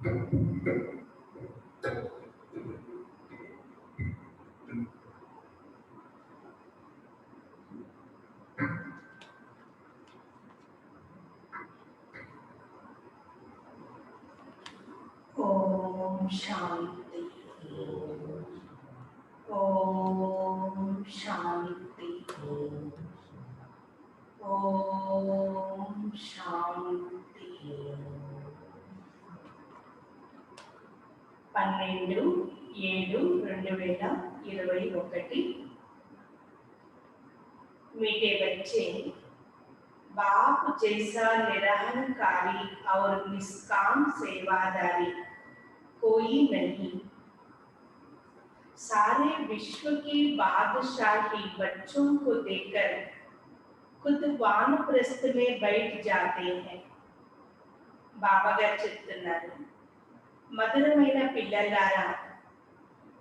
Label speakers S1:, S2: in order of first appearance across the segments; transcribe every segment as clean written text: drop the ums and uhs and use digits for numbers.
S1: ओम शांति। ओम शांति। ओम शांति। 12/7/2021 मीठे बच्चे, बाप जैसा निरहंकारी और निष्काम सेवादारी कोई नहीं। सारे विश्व की बादशाही बच्चों को देकर खुद वानप्रस्थ में बैठ जाते हैं। बाबा गाరు చెప్తున్నారు, మధురమైన పిల్లలారా,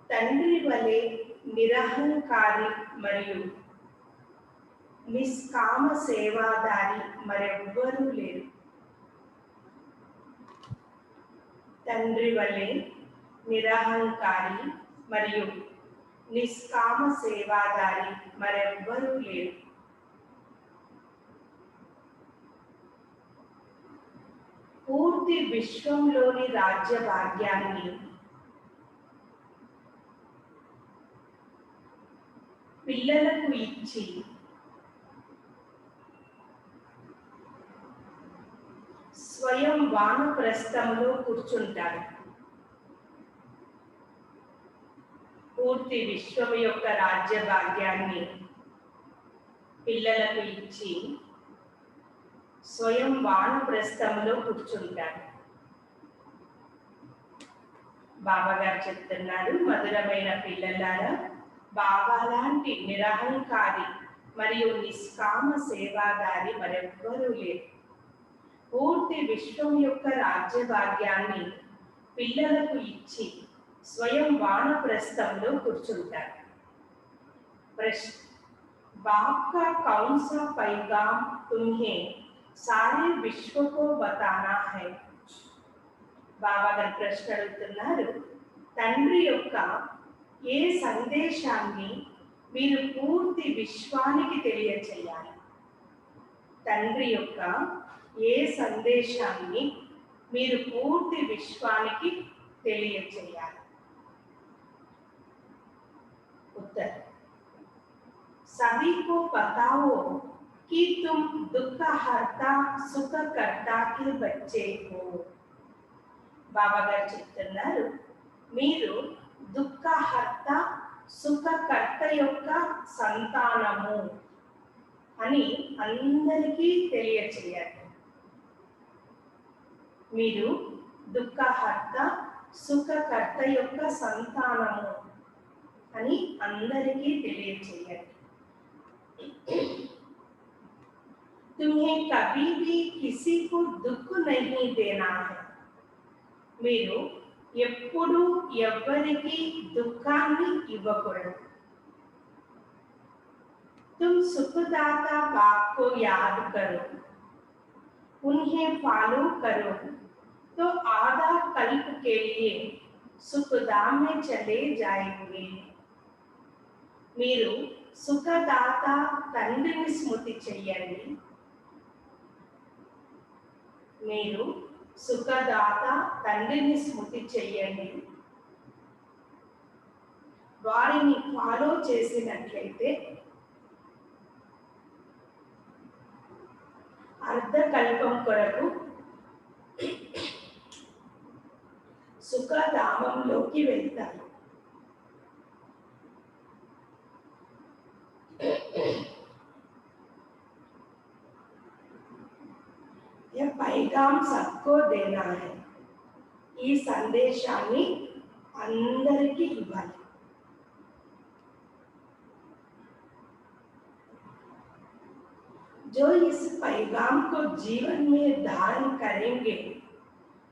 S1: తండ్రి వలె నిరహంకారి మరియు నిష్కామ సేవాదారి మరెవ్వరూ లేరు. తండ్రి వలె నిరహంకారి మరియు నిష్కామ సేవాదారి మరెవ్వరూ లేరు. పూర్తి విశ్వంలోని రాజ్య భాగ్యాన్ని పిల్లలకు ఇచ్చి స్వయం వానప్రస్థంలో కూర్చుంటారు. పూర్తి విశ్వం యొక్క రాజ్య భాగ్యాన్ని పిల్లలకు ఇచ్చి స్వయం వానప్రస్థంలో కూర్చుంటారు. బాబా గారు చెప్తున్నారు, మధురమైన పిల్లలారా, బాబా లాంటి నిరహంకారి మరియు నిష్కామ సేవాదారి మరెవ్వరూ లేరు. పూర్తి విశ్వం యొక్క రాజ్య భాగ్యాన్ని పిల్లలకు ఇచ్చి స్వయం వానప్రస్థంలో కూర్చుంటారు. बाप का कौन सा पैगाम तुम्हें सारे विश्व को बताना है? బాబా గారు ప్రశ్న అడుగుతున్నారు, తండ్రి యొక్క ఏ సందేశాన్ని మీరు పూర్తి విశ్వానికి తెలియచేయాలి? తండ్రి యొక్క ఏ సందేశాన్ని మీరు పూర్తి విశ్వానికి తెలియచేయాలి? उत्तर, सभी को बताओ कि तुम दुख हरता सुख करता के बच्चे हो. బాబా గారు చెప్తున్నారు, మీరు దుఃఖహర్త సుఖకర్త యొక్క సంతానము అని అందరికీ తెలియచేయాలి. మీరు దుఃఖహర్త సుఖకర్త యొక్క సంతానము అని అందరికీ తెలియచేయాలి. तुम्हें कभी भी किसी को दुख नहीं देना है. మీరు ఎప్పుడు ఎవ్వరికి దుఃఖాన్ని ఇవ్వకూడదు. तुम सुखदाता बाप को याद करो, उन्हें फॉलो करो तो आधा कल्प के लिए सुखधाम में चले जाएंगे. మీరు సుఖదాత తండ్రిని స్మృతి చెయ్యండి. మీరు సుఖదాత తండ్రిని స్మృతి చెయ్యండి. వారిని ఫాలో చేసినట్లయితే అర్ధకల్పం కొరకు సుఖధామంలోకి వెళ్తారు. यह पैगाम सबको देना है. ఈ సందేశాన్ని అందరికీ ఇవ్వాలి. जो इस पैगाम को जीवन में धारण करेंगे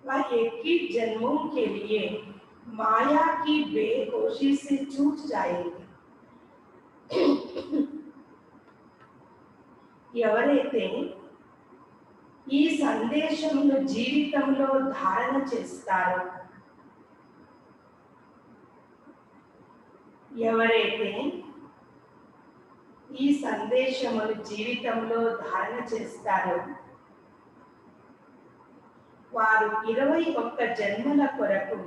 S1: वह 21 जन्मों के लिए माया की बेहोशी से छूट जाएंगे. ఎవరైతే ఈ సందేశమును జీవితంలో ధారణ చేస్తారు. ఎవరైతే ఈ సందేశమును జీవితంలో ధారణ చేస్తారో వారు 21 జన్మల కొరకు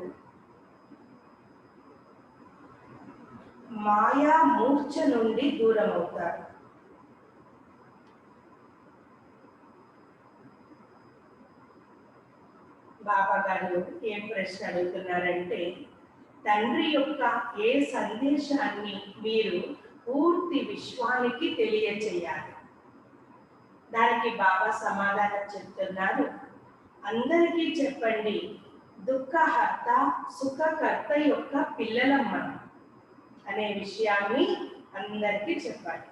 S1: మాయా మూర్ఛ నుండి దూరం అవుతారు. బాబా గారు ఏం ప్రశ్న అడుగుతున్నారంటే, తండ్రి యొక్క ఏ సందేశాన్ని మీరు పూర్తి విశ్వానికి తెలియచేయాలి? దానికి బాబా సమాధానం చెప్తున్నారు, అందరికీ చెప్పండి, దుఃఖహర్త సుఖకర్త యొక్క పిల్లలమ్మ అనే విషయాన్ని అందరికీ చెప్పాలి.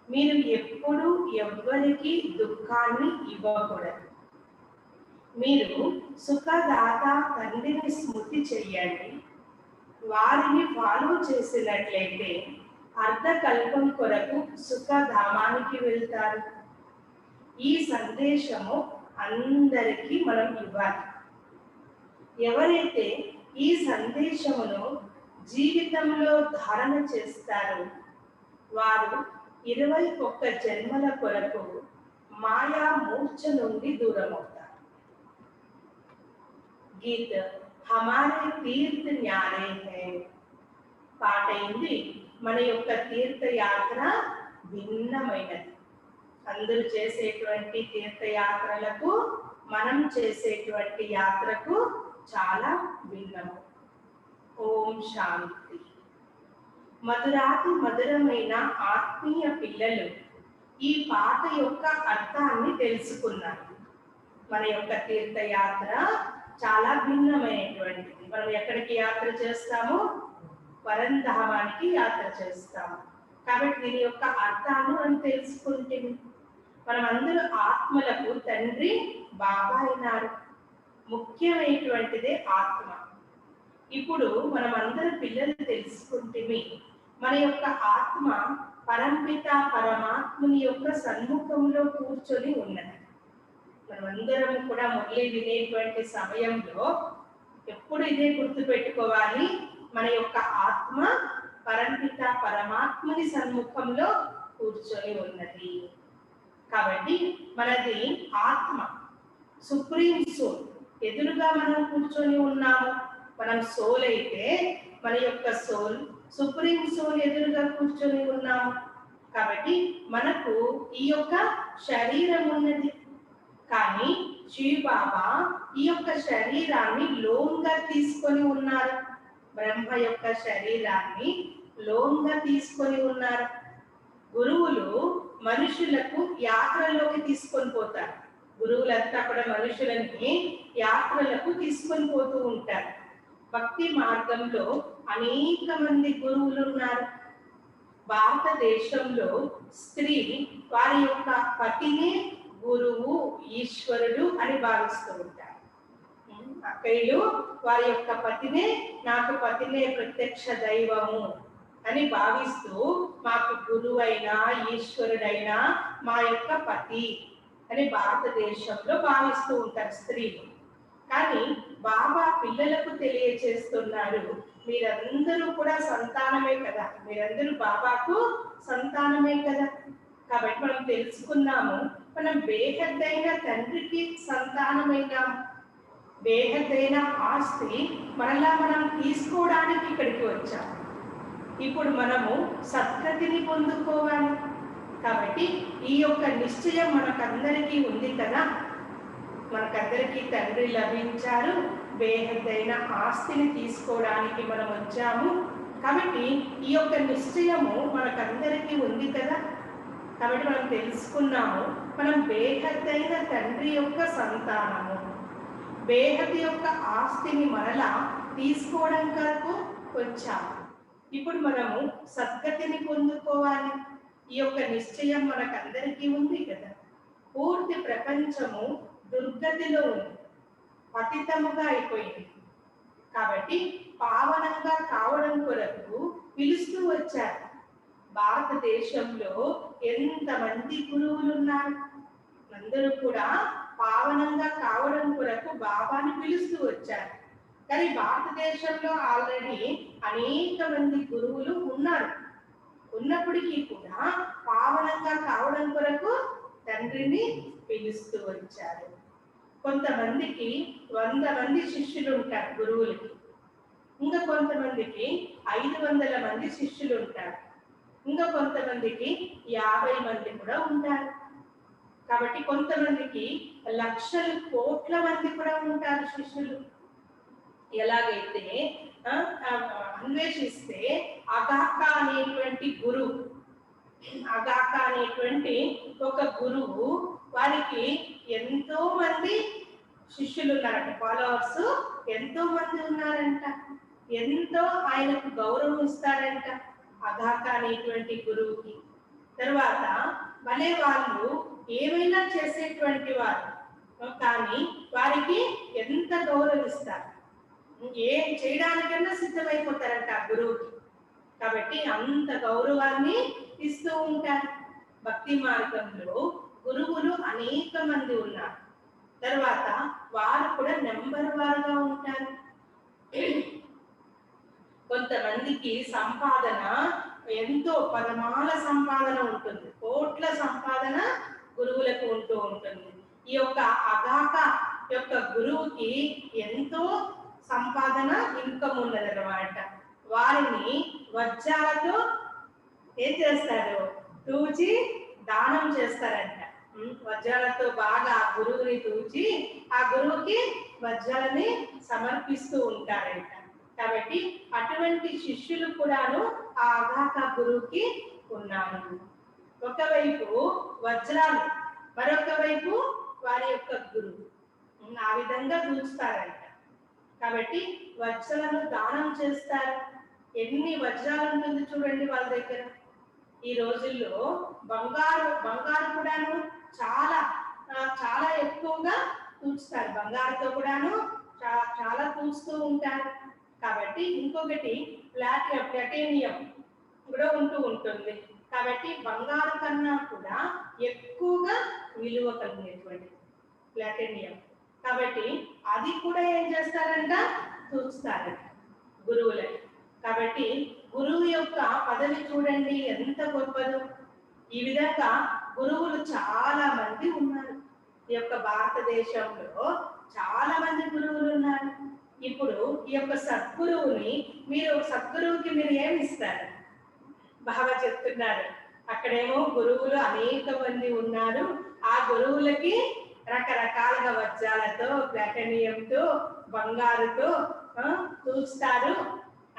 S1: మీరు ఎప్పుడు ఎవ్వరికి దుఃఖాన్ని ఇవ్వకూడదు. మీరు సుఖదాత తండ్రిని స్మృతి చెయ్యండి. వారిని ఫాలో చేసినట్లయితే అర్ధకల్పం కొరకు సుఖధామానికి వెళ్తారు. ఈ సందేశము అందరికీ మనం ఇవ్వాలి. ఎవరైతే ఈ సందేశమును జీవితంలో ధారణ చేస్తారో వారు 21 జన్మల కొరకు మాయా మూర్ఛ నుండి దూరం అవుతారు. గీత హమారే తీర్థ న్యారే హై పాట అయింది. మన యొక్క తీర్థయాత్ర భిన్నమైనది. అందరూ చేసేటువంటి తీర్థయాత్రలకు మనం చేసేటువంటి యాత్రకు చాలా భిన్నము. ఓం శాంతి. మధురాతి మధురమైన ఆత్మీయ పిల్లలు ఈ పాట యొక్క అర్థాన్ని తెలుసుకున్నారు. మన యొక్క తీర్థయాత్ర చాలా భిన్నమైనటువంటిది. మనం ఎక్కడికి యాత్ర చేస్తాము? పరంధామానికి యాత్ర చేస్తాము. కాబట్టి దీని యొక్క అర్థాన్ని మనం తెలుసుకుంటే మనం అందరూ ఆత్మలకు తండ్రి బాబా అయినారు. ముఖ్యమైనటువంటిదే ఆత్మ. ఇప్పుడు మనం అందరూ పిల్లలు తెలుసుకుంటే మన యొక్క ఆత్మ పరంపిత పరమాత్ముని యొక్క సన్ముఖంలో కూర్చొని ఉన్నది. మనమందరం కూడా మురళి వినేటువంటి సమయంలో ఎప్పుడు ఇదే గుర్తు పెట్టుకోవాలి, మన యొక్క ఆత్మ పరంపిత పరమాత్ముని సన్ముఖంలో కూర్చొని ఉన్నది. కాబట్టి మనది ఆత్మ సుప్రీం సోల్ ఎదురుగా మనం కూర్చొని ఉన్నాము. మనం సోల్ అయితే మన యొక్క సోల్ సుప్రీం సోల్ ఎదురుగా కూర్చొని ఉన్నాము. కాబట్టి మనకు ఈ యొక్క శరీరం ఉన్నది. కానీ శివ బాబా ఈ యొక్క శరీరాన్ని లోన్గా తీసుకొని ఉన్నారు. బ్రహ్మ యొక్క శరీరాన్ని లోన్గా తీసుకొని ఉన్నారు. గురువులు మనుషులకు యాత్రలోకి తీసుకొని పోతారు. గురువులంతా కూడా మనుషులని యాత్రలకు తీసుకొని పోతూ ఉంటారు. భక్తి మార్గంలో అనేక మంది గురువులు ఉన్నారు. భారతదేశంలో స్త్రీ వారి యొక్క పతినే గురువు ఈశ్వరుడు అని భావిస్తూ ఉంటారు. అక్కయ్యలు వారి యొక్క పతినే నాకు పతినే ప్రత్యక్ష దైవము అని భావిస్తూ మాకు గురువు అయినా ఈశ్వరుడైనా మా యొక్క పతి అని భారతదేశంలో భావిస్తూ ఉంటారు స్త్రీలు. కానీ బాబా పిల్లలకు తెలియచేస్తున్నారు, మీరందరూ కూడా సంతానమే కదా, మీరందరూ బాబాకు సంతానమే కదా. కాబట్టి మనం తెలుసుకున్నాము, మనం బేహద్దైన తండ్రికి సంతానమైనాం. బేహద్దైన ఆస్తి మనలా మనం తీసుకోవడానికి ఇక్కడికి వచ్చాం. ఇప్పుడు మనము సద్గతిని పొందుకోవాలి. కాబట్టి ఈ యొక్క నిశ్చయం మనకందరికీ ఉంది కదా. మనకందరికీ తండ్రి లభించారు, బేహద్దైన ఆస్తిని తీసుకోవడానికి మనం వచ్చాము. కాబట్టి ఈ యొక్క నిశ్చయము మనకందరికీ ఉంది కదా. కాబట్టి మనం తెలుసుకున్నాము, మనం బేహద్దైన తండ్రి యొక్క సంతానము. బేహద్ యొక్క ఆస్తిని మనలా తీసుకోవడం కొరకు వచ్చాము. ఇప్పుడు మనము సద్గతిని పొందుకోవాలి. ఈ యొక్క నిశ్చయం మనకందరికీ ఉంది కదా. పూర్తి ప్రపంచము దుర్గతిలో ఉంది, పతితముగా అయిపోయింది. కాబట్టి పావనంగా కావడం కొరకు పిలుస్తూ వచ్చారు. భారతదేశంలో ఎంతమంది గురువులు ఉన్నారు? అందరూ కూడా పావనంగా కావడం కొరకు బాబాని పిలుస్తూ వచ్చారు. కానీ భారతదేశంలో ఆల్రెడీ అనేక మంది గురువులు ఉన్నారు. ఉన్నప్పటికీ కూడా పావనంగా కావడం కొరకు తండ్రిని పిలుస్తూ వచ్చారు. కొంతమందికి 100 మంది శిష్యులు ఉంటారు గురువులకి, ఇంకా కొంతమందికి 500 మంది శిష్యులు ఉంటారు, ఇంకా కొంతమందికి 50 మంది కూడా ఉంటారు. కాబట్టి కొంతమందికి లక్షలు కోట్ల మంది కూడా ఉంటారు శిష్యులు. ఎలాగైతే అన్వేషిస్తే అగాక అనేటువంటి గురువు, అగాక అనేటువంటి ఒక గురువు, వారికి ఎంతో మంది శిష్యులు ఉన్నారంట, ఫాలోవర్స్ ఎంతో మంది ఉన్నారంట, ఎంతో ఆయనకు గౌరవం ఇస్తారంట అగాక అనేటువంటి గురువుకి. తర్వాత భలే వాళ్ళు ఏమైనా చేసేటువంటి వారు, కానీ వారికి ఎంత గౌరవిస్తారు, ఏం చేయడానికన్నా సిద్ధమైపోతారంట ఆ గురువుకి. కాబట్టి అంత గౌరవాన్ని ఇస్తూ ఉంటారు. భక్తి మార్గంలో గురువులు అనేక మంది ఉన్నారు. తర్వాత వారు కూడా నెంబర్ వారుగా ఉంటారు. కొంతమందికి సంపాదన ఎంతో పరమాల సంపాదన ఉంటుంది, కోట్ల సంపాదన గురువులకు ఉంటూ ఉంటుంది. ఈ యొక్క అగాక యొక్క గురువుకి ఎంతో సంపాదన ఇన్కమ్ ఉన్నదన్నమాట. వారిని వజ్రాలతో ఏం చేస్తారు, తూచి దానం చేస్తారంట. వజ్రాలతో బాగా ఆ గురువుని తూచి ఆ గురువుకి వజ్రాలని సమర్పిస్తూ ఉంటారంట. కాబట్టి అటువంటి శిష్యులు కూడాను ఆ అగాక గురువుకి ఉన్నారు. ఒకవైపు వజ్రాలు, మరొక వైపు వారి యొక్క గురువు, ఆ విధంగా దూచుతారంట. కాబట్టి వజ్రాలను దానం చేస్తారు. ఎన్ని వజ్రాలు ఉంటుంది చూడండి వాళ్ళ దగ్గర. ఈ రోజుల్లో బంగారు కూడాను చాలా చాలా ఎక్కువగా తూచుతారు. బంగారుతో కూడాను చాలా తూచుతూ ఉంటారు. కాబట్టి ఇంకొకటి ప్లాటినియం కూడా ఉంటూ ఉంటుంది. కాబట్టి బంగారు కన్నా కూడా ఎక్కువగా విలువ కలిగినటువంటి ప్లాటినియం. కాబట్టి అది కూడా ఏం చేస్తారంట, తూచుతారంట గురువులకి. కాబట్టి గురువు యొక్క పదవి చూడండి ఎంత గొప్పదో. ఈ విధంగా గురువులు చాలా మంది ఉన్నారు. ఈ యొక్క భారతదేశంలో చాలా మంది గురువులు ఉన్నారు. ఇప్పుడు ఈ యొక్క సద్గురువుకి మీరు ఏమి ఇస్తారు? బాగా చెప్తున్నారు. అక్కడేమో గురువులు అనేక మంది ఉన్నారు. ఆ గురువులకి రకరకాలుగా వజ్రాలతో, ప్లాటినియంతో, బంగారుతో చూస్తారు,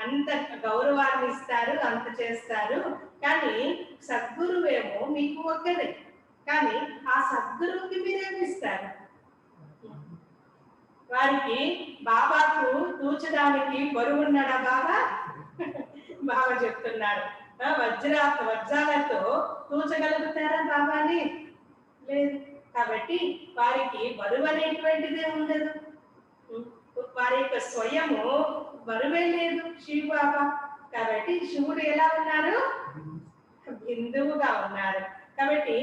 S1: అంత గౌరవాన్ని ఇస్తారు, అంత చేస్తారు. కానీ సద్గురువేమో మీకు ఒక్కరే. కానీ ఆ సద్గురువుకి మీరేమి ఇస్తారు? వారికి బాబాకు తూచడానికి బరువున్నాడా బాబా? బాబా చెప్తున్నారు, వజ్రాలతో తూచగలుగుతారా బాబాని? లేదు. కాబట్టి వారికి బరువు అనేటువంటిదే ఉండదు. వారి యొక్క స్వయము బరువే లేదు శివ బాబా. కాబట్టి శివుడు ఎలా ఉన్నారు? బిందువుగా ఉన్నారు. కాబట్టి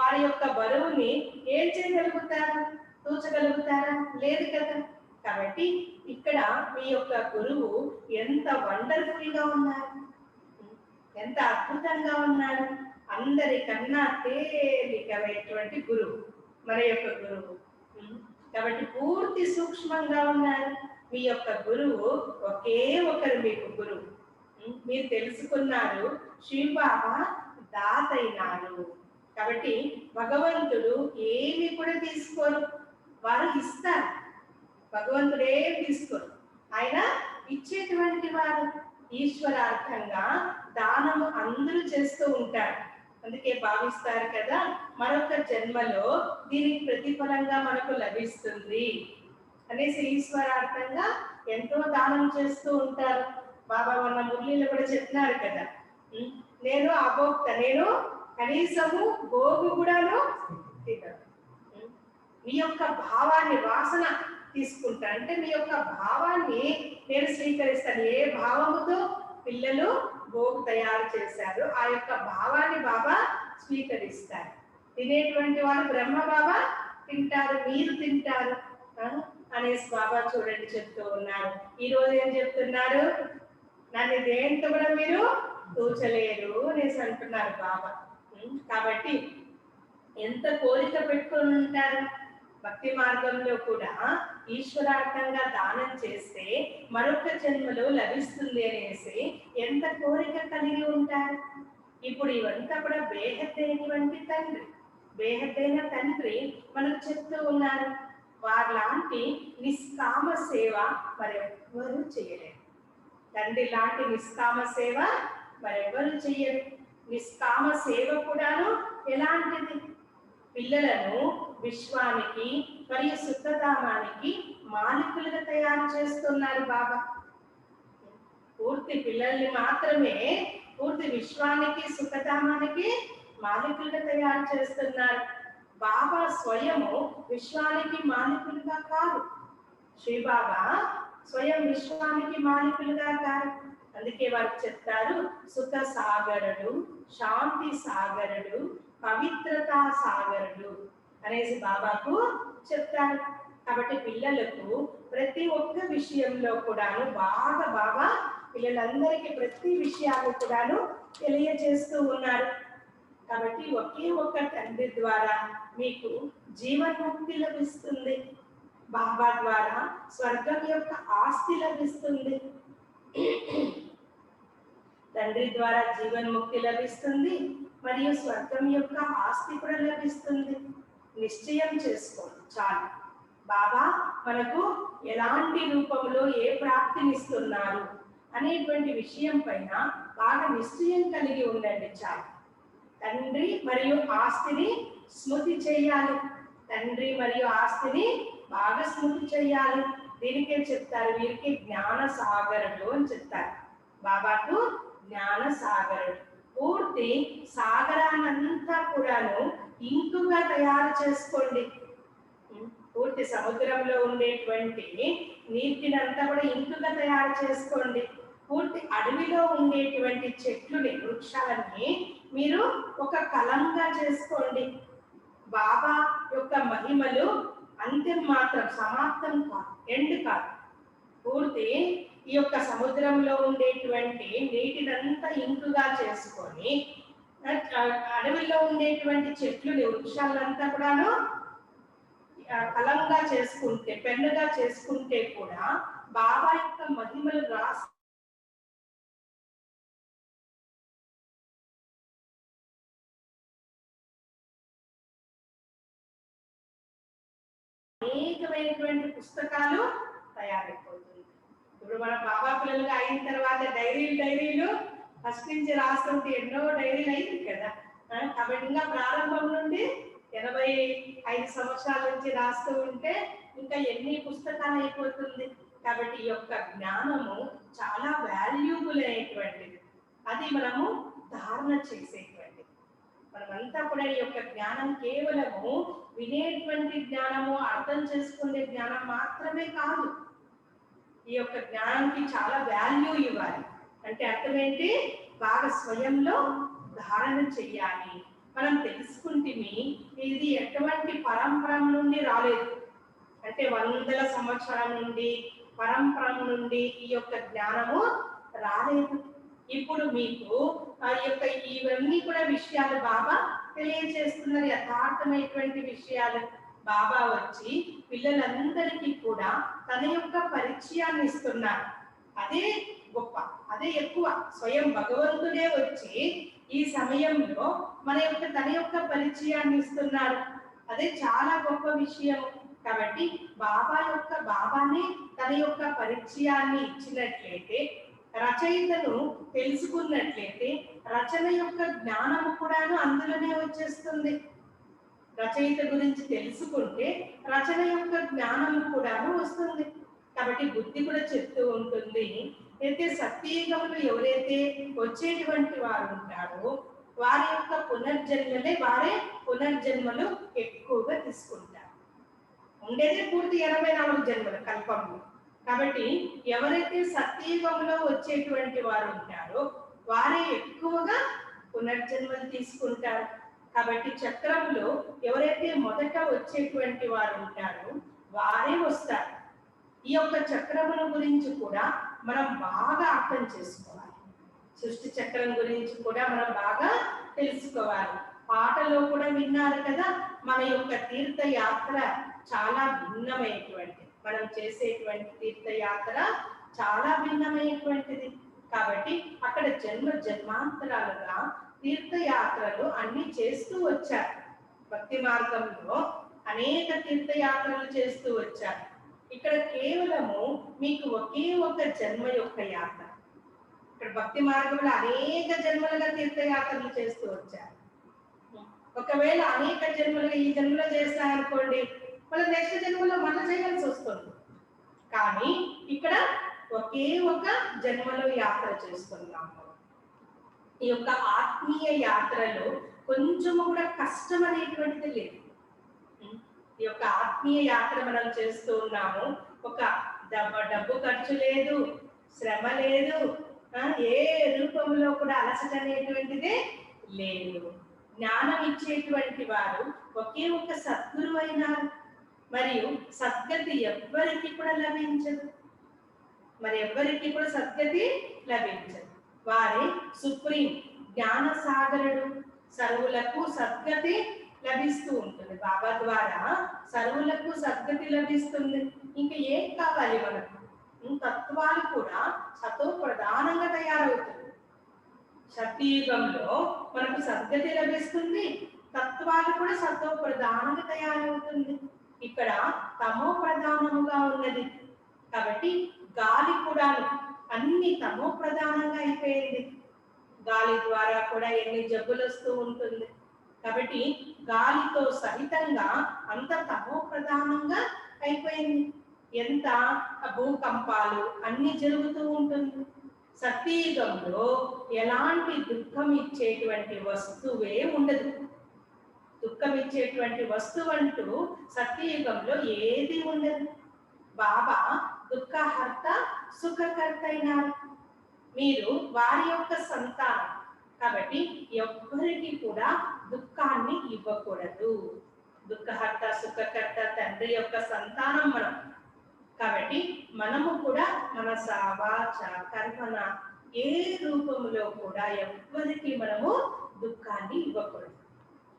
S1: వారి యొక్క బరువుని ఏం చేయగలుగుతారు? తూచగలుగుతారా? లేదు కదా. కాబట్టి ఇక్కడ మీ యొక్క గురువు ఎంత వండర్ఫుల్ గా ఉన్నారు, ఎంత అద్భుతంగా ఉన్నారు. అందరికన్నా తేలికమైనటువంటి గురువు మన యొక్క గురువు. కాబట్టి పూర్తి సూక్ష్మంగా ఉన్నారు. మీ యొక్క గురువు ఒకే ఒకరు మీకు గురువు. మీరు తెలుసుకున్నారు, శివబాబా దాత అయినారు. కాబట్టి భగవంతుడు ఏమి కూడా తీసుకోరు, వారు ఇస్తారు. భగవంతుడు ఏమి తీసుకోరు, ఆయన ఇచ్చేటువంటి వారు. ఈశ్వరార్థంగా దానము అందరూ చేస్తూ ఉంటారు. అందుకే భావిస్తారు కదా, మరొక జన్మలో దీనికి ప్రతిఫలంగా మనకు లభిస్తుంది అనేసి ఈశ్వరార్థంగా ఎంతో దానం చేస్తూ ఉంటారు. బాబా మన మురళీలో కూడా చెప్తున్నారు కదా, నేను అభోక్త, నేను కనీసము భోగు కూడాను తినను. మీ యొక్క భావాన్ని వాసన తీసుకుంటా అంటే మీ యొక్క భావాన్ని నేను స్వీకరిస్తాను. ఏ భావముతో పిల్లలు భోగు తయారు చేశారు ఆ యొక్క భావాన్ని బాబా స్వీకరిస్తారు. తినేటువంటి వాళ్ళు బ్రహ్మ బాబా తింటారు, మీరు తింటారు అనేసి బాబా చూడండి చెప్తూ ఉన్నారు. ఈ రోజు ఏం చెప్తున్నారు? నన్ను దేంతో కూడా మీరు తూచలేరు అనేసి అంటున్నారు బాబా. కాబట్టి ఎంత కోరిక పెట్టుకొని ఉంటారు. భక్తి మార్గంలో కూడా ఈశ్వరార్థంగా దానం చేస్తే మరొక జన్మలో లభిస్తుంది అనేసి ఎంత కోరిక కలిగి ఉంటారు. ఇప్పుడు ఇవంతా కూడా బేహద్దైనటువంటి తండ్రి, బేహద్దైన తండ్రి మనకు చెప్తూ ఉన్నారు. వారిలాంటి నిష్కామ సేవ మరెవ్వరూ చేయలేరు. తండ్రి లాంటి నిష్కామ సేవ మరెవ్వరూ చెయ్యరు. నిష్కామ సేవ కూడాను ఎలాంటిది? పిల్లలను విశ్వానికి మరియు సుఖధామానికి మాలికులుగా తయారు చేస్తున్నారు బాబా. పూర్తి పిల్లల్ని మాత్రమే పూర్తి విశ్వానికి సుఖధామానికి మాలికులుగా తయారు చేస్తున్నారు. బాబా స్వయము విశ్వానికి మాలికులుగా కాదు. శ్రీ బాబా స్వయం విశ్వానికి మాలికులుగా కాదు. అందుకే వారు చెప్తారు, సుఖ సాగరుడు, శాంతి సాగరుడు, పవిత్రతా సాగరుడు అనేసి బాబాకు చెప్తారు. కాబట్టి పిల్లలకు ప్రతి ఒక్క విషయంలో కూడాను బాగా బాబా పిల్లలందరికీ ప్రతి విషయాలు కూడాను తెలియజేస్తూ ఉన్నారు. కాబట్టి ఒకే ఒక్క తండ్రి ద్వారా మీకు జీవన్ముక్తి లభిస్తుంది. బాబా ద్వారా స్వర్గం యొక్క ఆస్తి లభిస్తుంది. తండ్రి ద్వారా జీవన్ముక్తి లభిస్తుంది మరియు స్వర్గం యొక్క ఆస్తి కూడా లభిస్తుంది. నిశ్చయం చేసుకోండి చాలు. బాబా మనకు ఎలాంటి రూపంలో ఏ ప్రాప్తినిస్తున్నారు అనేటువంటి విషయం పైన బాగా నిశ్చయం కలిగి ఉండండి చాలు. తండ్రి మరియు ఆస్తిని స్మృతి చేయాలి. తండ్రి మరియు ఆస్తిని బాగా స్మృతి చేయాలి. దీనికే చెప్తారు, వీరికి జ్ఞాన సాగరుడు అని చెప్తారు. బాబాకు జ్ఞాన సాగరుడు. పూర్తి సాగరాన్నంతా కూడాను ఇంకుగా తయారు చేసుకోండి. పూర్తి సముద్రంలో ఉండేటువంటి నీటినంతా కూడా ఇంకుగా తయారు చేసుకోండి. పూర్తి అడవిలో ఉండేటువంటి చెట్లుని, వృక్షాలని మీరు ఒక కలంగా చేసుకోండి. బాబా యొక్క మహిమలు అంత్యం మాత్రం, సమాప్తం కాదు, ఎండ్ కాదు. పూర్తి ఈ యొక్క సముద్రంలో ఉండేటువంటి నీటినంతా ఇంకుగా చేసుకొని అడవిలో ఉండేటువంటి చెట్లుని, వృక్షాలంతా కూడాను కలంగా చేసుకుంటే, పెన్నుగా చేసుకుంటే కూడా బాబా యొక్క మహిమలు రాసి అనేకమైనటువంటి పుస్తకాలు తయారైపోతుంది. ఇప్పుడు మన బాబా పిల్లలుగా అయిన తర్వాత డైరీలు ఫస్ట్ నుంచి రాస్తుంటే ఎన్నో డైరీలు అయింది కదా. కాబట్టి ఇంకా ప్రారంభం నుండి 85 సంవత్సరాల నుంచి రాస్తూ ఉంటే ఇంకా ఎన్ని పుస్తకాలు అయిపోతుంది. కాబట్టి ఈ యొక్క జ్ఞానము చాలా వాల్యూబుల్ అయినటువంటిది. అది మనము ధారణ చేసేటువంటిది. మనమంతా కూడా ఈ యొక్క జ్ఞానం కేవలము వినేటువంటి జ్ఞానము, అర్థం చేసుకునే జ్ఞానం మాత్రమే కాదు. ఈ యొక్క జ్ఞానానికి చాలా వాల్యూ ఇవ్వాలి. అంటే అర్థం ఏంటి? బాగా స్వయంలో ధారణ చెయ్యాలి. మనం తెలుసుకుంటేమి ఇది ఎటువంటి పరంపర నుండి రాలేదు. అంటే వందల సంవత్సరాల నుండి పరంపర నుండి ఈ యొక్క జ్ఞానము రాలేదు. ఇప్పుడు మీకు ఆ యొక్క ఇవన్నీ కూడా విషయాలు బాబా తెలియజేస్తున్నారు, యథార్థమైనటువంటి విషయాలు. బాబా వచ్చి పిల్లలందరికీ కూడా తన యొక్క పరిచయాన్ని ఇస్తున్నారు. అదే గొప్ప, అదే ఎక్కువ. స్వయం భగవంతుడే వచ్చి ఈ సమయంలో మన యొక్క తన యొక్క పరిచయాన్ని ఇస్తున్నారు. అదే చాలా గొప్ప విషయం. కాబట్టి బాబానే తన యొక్క పరిచయాన్ని ఇచ్చినట్లయితే, రచయితను తెలుసుకున్నట్లయితే రచన యొక్క జ్ఞానము కూడాను అందులోనే వచ్చేస్తుంది. రచయిత గురించి తెలుసుకుంటే రచన యొక్క జ్ఞానము కూడాను వస్తుంది. కాబట్టి బుద్ధి కూడా చెప్తూ ఉంటుంది, అయితే సత్యయుగంలో ఎవరైతే వచ్చేటువంటి వారు ఉంటారో వారి యొక్క వారే పునర్జన్మలు ఎక్కువగా తీసుకుంటారు. ఉండేదే పూర్తి 84 జన్మల కల్పంలో. కాబట్టి ఎవరైతే సత్యయుగంలో వచ్చేటువంటి వారు ఉంటారో వారే ఎక్కువగా పునర్జన్మలు తీసుకుంటారు. కాబట్టి చక్రంలో ఎవరైతే మొదట వచ్చేటువంటి వారు ఉంటారో వారే వస్తారు. ఈ యొక్క చక్రముల గురించి కూడా మనం బాగా అర్థం చేసుకోవాలి. సృష్టి చక్రం గురించి కూడా మనం బాగా తెలుసుకోవాలి. పాటలో కూడా విన్నారు కదా, మన యొక్క తీర్థయాత్ర చాలా భిన్నమైనటువంటిది. మనం చేసేటువంటి తీర్థయాత్ర చాలా భిన్నమైనటువంటిది. కాబట్టి అక్కడ జన్మ జన్మాంతరాలుగా తీర్థయాత్రలు అన్ని చేస్తూ వచ్చారు. భక్తి మార్గంలో అనేక తీర్థయాత్రలు చేస్తూ వచ్చారు. ఇక్కడ కేవలము మీకు ఒకే ఒక జన్మ యొక్క యాత్ర. ఇక్కడ భక్తి మార్గంలో అనేక జన్మలుగా తీర్థయాత్రలు చేస్తూ వచ్చారు. ఒకవేళ అనేక జన్మలుగా ఈ జన్మలో చేస్తారనుకోండి, మళ్ళీ నెక్స్ట్ జన్మలో మళ్ళీ చేయాల్సి వస్తుంది. కానీ ఇక్కడ ఒకే ఒక జన్మలో యాత్ర చేస్తున్నాము. ఈ యొక్క ఆత్మీయ యాత్రలో కొంచెము కూడా కష్టం అనేటువంటిది లేదు. ఈ యొక్క ఆత్మీయ యాత్ర మనం చేస్తూ ఉన్నాము. ఒక డబ్బు ఖర్చు లేదు, శ్రమ లేదు, ఏ రూపంలో కూడా అలసట అనేటువంటిదే లేదు. జ్ఞానం ఇచ్చేటువంటి వారు ఒకే ఒక సద్గురు అయినారు. మరియు సద్గతి ఎవ్వరికి కూడా లభించదు. మరి ఎవ్వరికి కూడా సద్గతి లభించదు. వారే సుప్రీం జ్ఞాన సాగరుడు. సర్వులకు సద్గతి లభిస్తూ ఉంటుంది. బాబా ద్వారా సర్వులకు సద్గతి లభిస్తుంది. ఇంకా ఏం కావాలి మనకు? తత్వాలు కూడా సతో ప్రధానంగా తయారవుతుంది. సత్యయుగంలో మనకు సద్గతి లభిస్తుంది, తత్వాలు కూడా సతో ప్రధానంగా తయారవుతుంది. ఇక్కడ తమో ప్రధానముగా ఉన్నది. కాబట్టి గాలి కూడా అన్ని తమో ప్రధానంగా అయిపోయింది. గాలి ద్వారా కూడా ఎన్ని జబ్బులు వస్తూ ఉంటుంది. కాబట్టి గాలితో సహితంగా అంత తమో ప్రధానంగా అయిపోయింది. ఎంత భూకంపాలు అన్ని జరుగుతూ ఉంటుంది. సత్యయుగంలో ఎలాంటి దుఃఖం ఇచ్చేటువంటి వస్తువే ఉండదు. దుఃఖం ఇచ్చేటువంటి వస్తువు అంటూ సత్యయుగంలో ఏది ఉండదు. బాబా దుఃఖహర్త సుఖకర్త అయినారు. మీరు వారి యొక్క సంతానం. కాబట్టి ఎవ్వరికి కూడా దుఃఖాన్ని ఇవ్వకూడదు. దుఃఖహర్త సుఖకర్త తండ్రి యొక్క సంతానం మనం. కాబట్టి మనము కూడా మన వాచ కర్మన ఏ రూపంలో కూడా ఎవ్వరికి మనము దుఃఖాన్ని ఇవ్వకూడదు.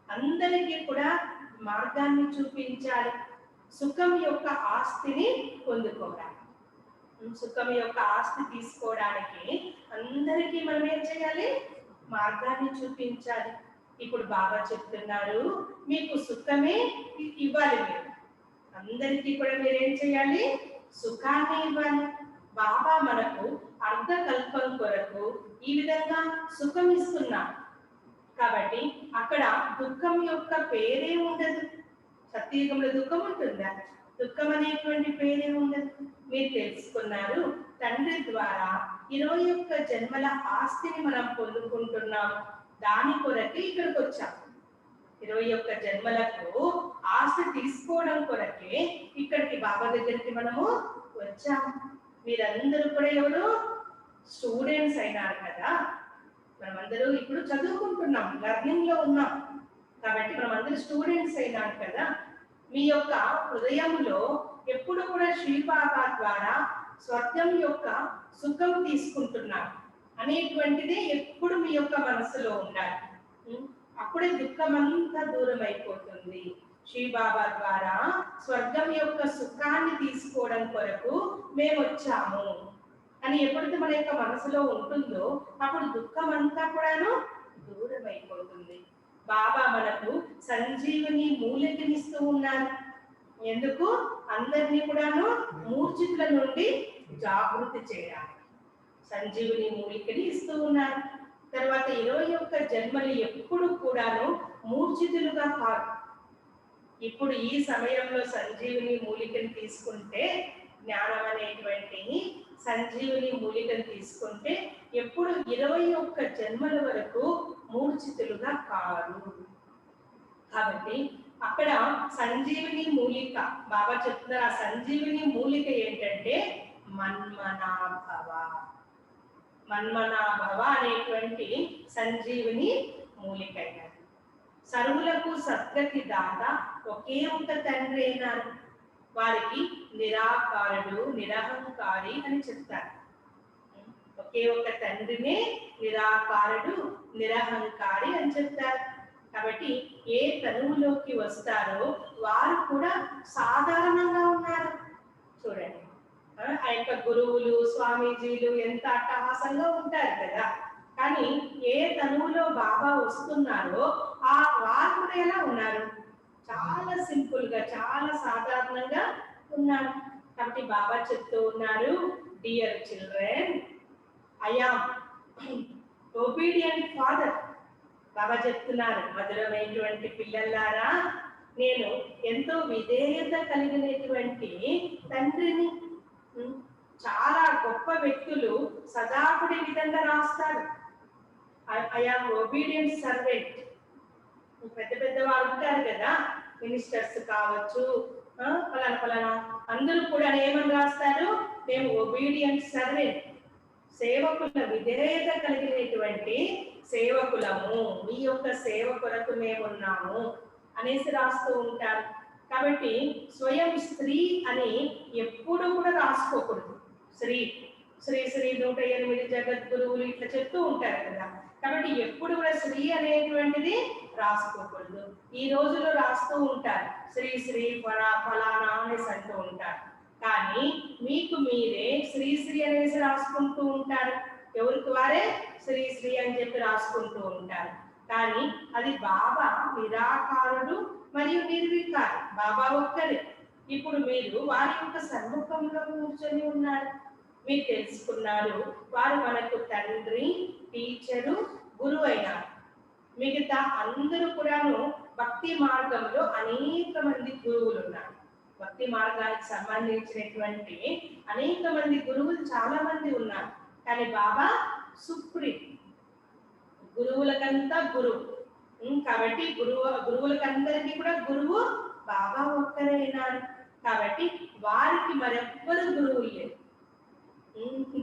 S1: అందరికీ కూడా మార్గాన్ని చూపించాలి. సుఖం యొక్క ఆస్తిని పొందుకోవాలి. సుఖం యొక్క ఆస్తి తీసుకోవడానికి అందరికీ మనం ఏం చేయాలి? మార్గాన్ని చూపించాలి. ఇప్పుడు బాబా చెప్తున్నారు, మీకు సుఖమే ఇవ్వాలి. మీరు అందరికీ కూడా మీరేం చేయాలి? సుఖాన్ని ఇవ్వాలి. బాబా మనకు అర్ధకల్పం కొరకు ఈ విధంగా సుఖం ఇస్తున్నారు. కాబట్టి అక్కడ దుఃఖం యొక్క పేరే ఉండదు. సత్యయుగంలో దుఃఖం ఉంటుందా? దుఃఖం అనేటువంటి పేరే ఉండదు. మీరు తెలుసుకున్నారు, తండ్రి ద్వారా 21 జన్మల ఆస్తిని మనం పొందుకుంటున్నాం. దాని కొరకే ఇక్కడికి వచ్చాం. 21 జన్మలకు ఆస్తి తీసుకోవడం కొరకే ఇక్కడికి బాబా దగ్గరికి మనము వచ్చాము. మీరందరూ కూడా ఎవరు? స్టూడెంట్స్ అయినారు కదా. మనమందరూ ఇప్పుడు చదువుకుంటున్నాం, లర్నింగ్ లో ఉన్నాం. కాబట్టి మనమందరూ స్టూడెంట్స్ అయినారు కదా. మీ యొక్క హృదయంలో ఎప్పుడు కూడా శ్రీ బాబా ద్వారా స్వర్గం యొక్క సుఖం తీసుకుంటున్నారు అనేటువంటిది ఎప్పుడు మీ యొక్క మనసులో ఉండాలి. అప్పుడే దుఃఖం అంతా దూరం అయిపోతుంది. శ్రీ బాబా ద్వారా స్వర్గం యొక్క సుఖాన్ని తీసుకోవడం కొరకు మేము వచ్చాము అని ఎప్పుడైతే మన యొక్క మనసులో ఉంటుందో అప్పుడు దుఃఖం అంతా కూడాను దూరం అయిపోతుంది. బాబా మనకు సంజీవని మూలికనిస్తూ ఉన్నారు. ఎందుకు? అందరినీ కూడాను మూర్ఛితుల నుండి జాగృతి చేయడానికి సంజీవని మూలికని ఇస్తూ ఉన్నారు. తర్వాత 21 జన్మలు ఎప్పుడు కూడాను మూర్ఛితులుగా కాదు. ఇప్పుడు ఈ సమయంలో సంజీవని మూలికని తీసుకుంటే, జ్ఞానం అనేటువంటి సంజీవని మూలికను తీసుకుంటే ఎప్పుడు 21 జన్మల వరకు మూర్ఛితులుగా కారు. కాబట్టి అక్కడ సంజీవని మూలిక బాబా చెప్తున్నారు. ఆ సంజీవని మూలిక ఏంటంటే మన్మనాభవ. మన్మనాభవ అనేటువంటి సంజీవని మూలిక అయినది. సర్వులకు సద్గతి దాత ఒకే ఒక తండ్రి అయినారు. వారికి నిరాకారుడు నిరహంకారి అని చెప్తారు. ఒకే ఒక తండ్రినే నిరాకారుడు నిరహంకారి అని చెప్తారు. కాబట్టి ఏ తనువులోకి వస్తారో వారు కూడా సాధారణంగా ఉన్నారు. చూడండి, ఆ యొక్క గురువులు స్వామీజీలు ఎంత అట్టహాసంగా ఉంటారు కదా, కానీ ఏ తనువులో బాబా వస్తున్నారో ఆ వారు కూడా ఎలా ఉన్నారు? చాలా సింపుల్ గా, చాలా సాధారణంగా ఉన్నారు. కాబట్టి బాబా చెప్తూ ఉన్నారు, dear children, I am obedient father. బాబా చెప్తున్నారు, మధురమైనటువంటి పిల్లలారా, నేను ఎంతో విధేయత కలిగినటువంటి తండ్రిని. చాలా గొప్ప వ్యక్తులు సదాకుడి విధంగా రాస్తారు, ఐ యామ్ ఒబీడియంట్ సర్వెంట్. పెద్ద పెద్ద వాళ్ళు ఉంటారు కదా, మినిస్టర్స్ కావచ్చు, ఫలానా అందరూ కూడా ఏమని రాస్తారు? మేము ఒబీడియంట్ సర్వెంట్, సేవకుల విధేయత కలిగినటువంటి సేవకులము, మీ యొక్క సేవ కొరకు మేమున్నాము అనేసి రాస్తూ ఉంటారు. కాబట్టి స్వయం స్త్రీ అని ఎప్పుడు కూడా రాసుకోకూడదు. శ్రీ శ్రీ శ్రీ 108 జగద్గురువులు ఇట్లా చెప్తూ ఉంటారు కదా, కాబట్టి ఎప్పుడు కూడా శ్రీ అనేటువంటిది రాసుకోకూడదు. ఈ రోజులో రాస్తూ ఉంటారు శ్రీ శ్రీ ఫలానా అనేసి అంటూ ఉంటారు, కానీ మీకు మీరే శ్రీ శ్రీ అనేసి రాసుకుంటూ ఉంటారు. ఎవరికి వారే శ్రీ శ్రీ అని చెప్పి రాసుకుంటూ ఉంటారు. కానీ అది బాబా నిరాకారుడు మరియు నిర్వికారు, బాబా ఒక్కరే. ఇప్పుడు మీరు వారి యొక్క సన్ముఖంలో కూర్చొని ఉన్నారు, మీరు తెలుసుకున్నారు వారు మనకు తండ్రి, టీచరు, గురువు అయినారు. మిగతా అందరూ కూడాను భక్తి మార్గంలో అనేక మంది గురువులు ఉన్నారు. భక్తి మార్గానికి సంబంధించినటువంటి అనేక మంది గురువులు చాలా మంది ఉన్నారు, కానీ బాబా సుప్రీం, గురువులకంతా గురువు. కాబట్టి గురువులకందరికీ కూడా గురువు బాబా ఒక్కరైనారు. కాబట్టి వారికి మరెవ్వరు గురువులు లేరు.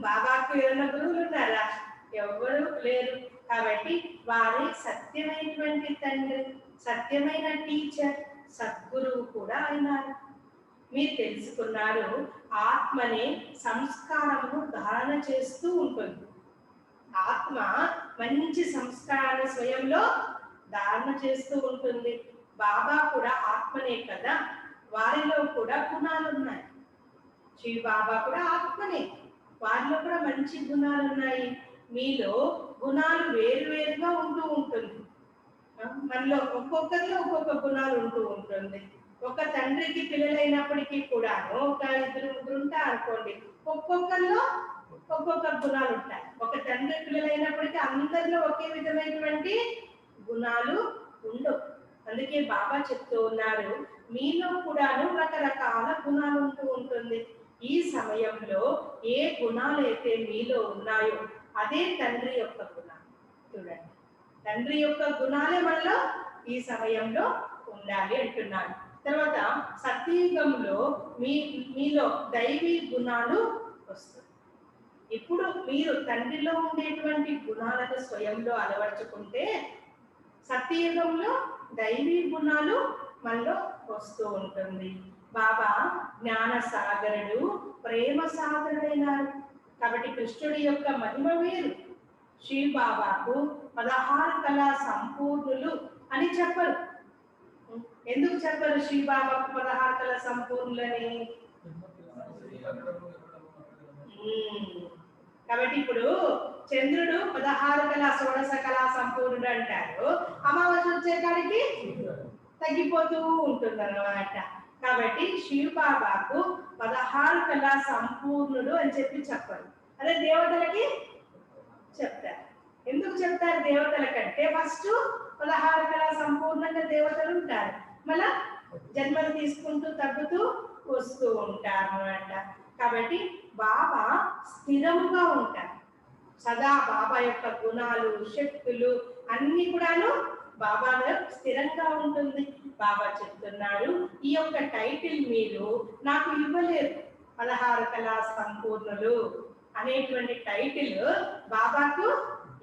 S1: బాబాకు ఎవరైనా గురువులు ఉన్నారా? ఎవ్వరూ లేరు. కాబట్టి వారి సత్యమైనటువంటి తండ్రి, సత్యమైన టీచర్, సద్గురువు కూడా అయినారు. మీరు తెలుసుకున్నారు, ఆత్మనే సంస్కారమును ధారణ చేస్తూ ఉంటుంది. ఆత్మ మంచి సంస్కారాన్ని స్వయంలో ధారణ చేస్తూ ఉంటుంది. బాబా కూడా ఆత్మనే కదా, వారిలో కూడా గుణాలు ఉన్నాయి. శ్రీ బాబా కూడా ఆత్మనే, వారిలో కూడా మంచి గుణాలు ఉన్నాయి. మీలో గుణాలు వేరువేరుగా ఉంటూ ఉంటుంది. మనలో ఒక్కొక్కరిలో ఒక్కొక్క గుణాలు ఉంటూ ఉంటుంది. ఒక తండ్రికి పిల్లలైనప్పటికీ కూడాను ఒక ఇద్దరు ముగ్గురు ఉంటారు అనుకోండి, ఒక్కొక్కరిలో ఒక్కొక్క గుణాలు ఉంటాయి. ఒక తండ్రి పిల్లలైనప్పటికీ అందరిలో ఒకే విధమైనటువంటి గుణాలు ఉండవు. అందుకే బాబా చెప్తూ ఉన్నారు, మీలో కూడాను రకరకాల గుణాలు ఉంటూ ఉంటుంది. ఈ సమయంలో ఏ గుణాలు అయితే మీలో ఉన్నాయో అదే తండ్రి యొక్క గుణాలు. చూడండి, తండ్రి యొక్క గుణాలే మనలో ఈ సమయంలో ఉండాలి అంటున్నాను. తర్వాత సత్యయుగంలో మీలో దైవీ గుణాలు వస్తాయి. ఇప్పుడు మీరు తండ్రిలో ఉండేటువంటి గుణాలను స్వయంలో అలవర్చుకుంటే సత్యయుగంలో దైవీ గుణాలు మనలో వస్తూ ఉంటుంది. బాబా జ్ఞాన సాగరుడు, ప్రేమ సాగరుడైనారు. కాబట్టి కృష్ణుడి యొక్క మహిమ వేరు. శ్రీ బాబాకు 16 కళా సంపూర్ణులు అని చెప్పరు. ఎందుకు చెప్పరు శ్రీ బాబాకు 16 కళా సంపూర్ణులని? కాబట్టి ఇప్పుడు చంద్రుడు 16 కళా షోడశ కళా సంపూర్ణుడు అంటారు, అమావాస్య వచ్చే కాడికి తగ్గిపోతూ ఉంటుంది అన్నమాట. కాబట్టి శివ బాబాకు 16 కళా సంపూర్ణుడు అని చెప్పి చెప్పరు. అదే దేవతలకి చెప్తారు. ఎందుకు చెప్తారు? దేవతల కంటే ఫస్ట్ 16 కళా సంపూర్ణంగా దేవతలు ఉంటారు, మళ్ళా జన్మలు తీసుకుంటూ తగ్గుతూ వస్తూ ఉంటారు అన్నమాట. కాబట్టి బాబా స్థిరముగా ఉంటారు. సదా బాబా యొక్క గుణాలు, శక్తులు అన్ని కూడాను బాబాలో స్థిరంగా ఉంటుంది. బాబా చెప్తున్నారు, ఈ యొక్క టైటిల్ మీరు నాకు ఇవ్వలేరు, 16 కళా సంపూర్ణులు అనేటువంటి టైటిల్ బాబాకు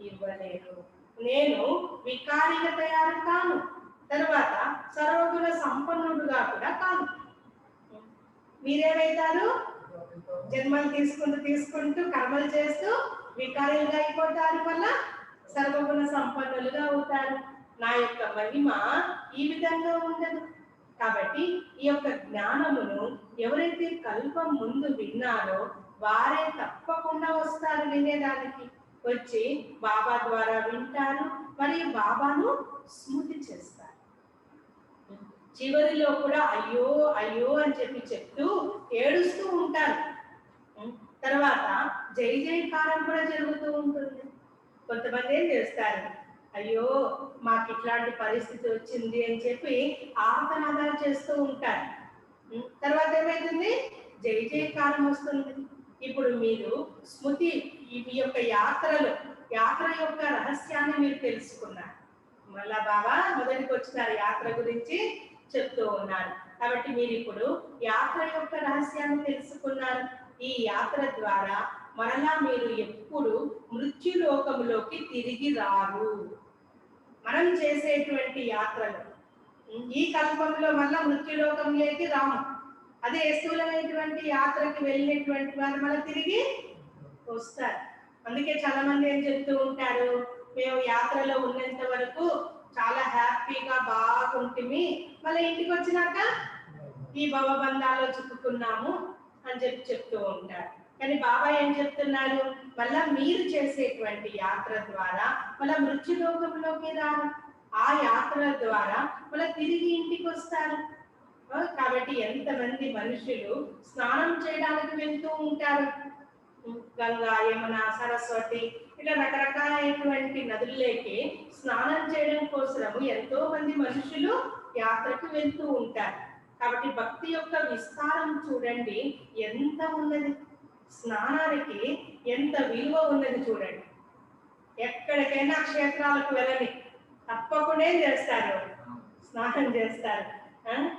S1: ఇవ్వలేరు. నేను వికారిగా తయారు కాను, తర్వాత సర్వగుణ సంపన్నుడుగా కూడా కాదు. మీరేమైతారు? జన్మలు తీసుకుంటూ కర్మలు చేస్తూ వికారీలుగా అయిపోతారు, వల్ల సర్వగుణ సంపన్నులుగా అవుతారు. నా యొక్క మహిమ ఈ విధంగా ఉండదు. కాబట్టి ఈ యొక్క జ్ఞానమును ఎవరైతే కల్పం ముందు విన్నారో వారే తప్పకుండా వస్తారు వినేదానికి. వచ్చి బాబా ద్వారా వింటారు, మరియు బాబాను స్మృతి చేస్తారు. చివరిలో కూడా అయ్యో అయ్యో అని చెప్తూ ఏడుస్తూ ఉంటారు. తర్వాత జై జయకారం కూడా జరుగుతూ ఉంటుంది. కొంతమంది ఏం చేస్తారు, అయ్యో మాకు ఇట్లాంటి పరిస్థితి వచ్చింది అని చెప్పి ఆర్తనాదాలు చేస్తూ ఉంటారు. తర్వాత ఏమైతుంది, జై జయకారం వస్తుంది. ఇప్పుడు మీరు స్మృతి ఈ యొక్క యాత్ర యొక్క రహస్యాన్ని మీరు తెలుసుకున్నారు. మళ్ళా బాబా మొదటికి వచ్చినారు, యాత్ర గురించి చెప్తూ ఉన్నారు. కాబట్టి మీరు ఇప్పుడు యాత్ర యొక్క రహస్యాన్ని తెలుసుకున్నారు. ఈ యాత్ర ద్వారా మరలా మీరు ఎప్పుడు మృత్యులోకంలోకి తిరిగి రారు. మనం చేసేటువంటి యాత్రలు ఈ కల్పంలో మళ్ళా మృత్యులోకంలోకి రాము. అదే స్థూలమైనటువంటి యాత్రకి వెళ్ళినటువంటి వారు మళ్ళీ తిరిగి వస్తారు. అందుకే చాలా మంది ఏం చెప్తూ ఉంటారు, మేము యాత్రలో ఉన్నంత వరకు చాలా హ్యాపీగా బాగుంటుంది, మళ్ళీ ఇంటికి వచ్చినాక ఈ భవబంధాల్లో చిక్కుకున్నాము అని చెప్తూ ఉంటారు. కానీ బాబా ఏం చెప్తున్నారు, మళ్ళా మీరు చేసేటువంటి యాత్ర ద్వారా మళ్ళా మృత్యులోకంలోకి రారు. ఆ యాత్ర ద్వారా మళ్ళీ తిరిగి ఇంటికి వస్తారు. కాబట్టి ఎంతమంది మనుషులు స్నానం చేయడానికి వెళ్తూ ఉంటారు. గంగా, యమున, సరస్వతి ఇలా రకరకాలైనటువంటి నదుల్లోకి స్నానం చేయడం కోసము ఎంతో మంది మనుషులు యాత్రకు వెళ్తూ ఉంటారు. కాబట్టి భక్తి యొక్క విస్తారం చూడండి ఎంత ఉన్నది. స్నానానికి ఎంత విలువ ఉన్నది చూడండి. ఎక్కడికైనా క్షేత్రాలకు వెళ్ళని తప్పకుండా చేస్తారు, స్నానం చేస్తారు.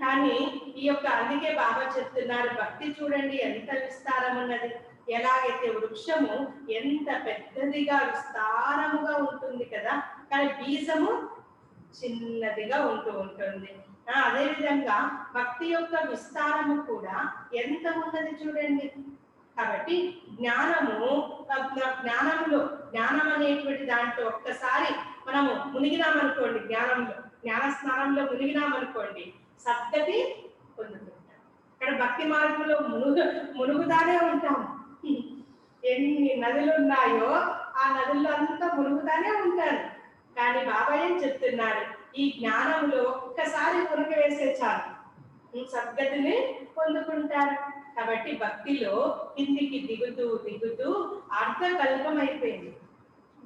S1: కానీ ఈ యొక్క అందుకే బాబా చెప్తున్నారు, భక్తి చూడండి ఎంత విస్తారం ఉన్నది. ఎలాగైతే వృక్షము ఎంత పెద్దదిగా విస్తారముగా ఉంటుంది కదా, కానీ బీజము చిన్నదిగా ఉంటుంది. అదే విధంగా భక్తి యొక్క విస్తారము కూడా ఎంత ఉన్నది చూడండి. కాబట్టి జ్ఞానం అనేటువంటి దాంట్లో ఒక్కసారి మనము మునిగినామనుకోండి, జ్ఞాన స్నానంలో మునిగినామనుకోండి, సద్గతి పొందుతుంటాం. ఇక్కడ భక్తి మార్గంలో మునుగుతానే ఉంటాము. ఎన్ని నదులు ఉన్నాయో ఆ నదుల్లో అంతా మునుగుతానే ఉంటారు. కానీ బాబా ఏం చెప్తున్నారు, ఈ జ్ఞానంలో ఒక్కసారి మునిగి వేసే చాలు సద్గతిని పొందుకుంటారు. కాబట్టి భక్తిలో కిందికి దిగుతూ అర్ధకల్పం అయిపోయింది.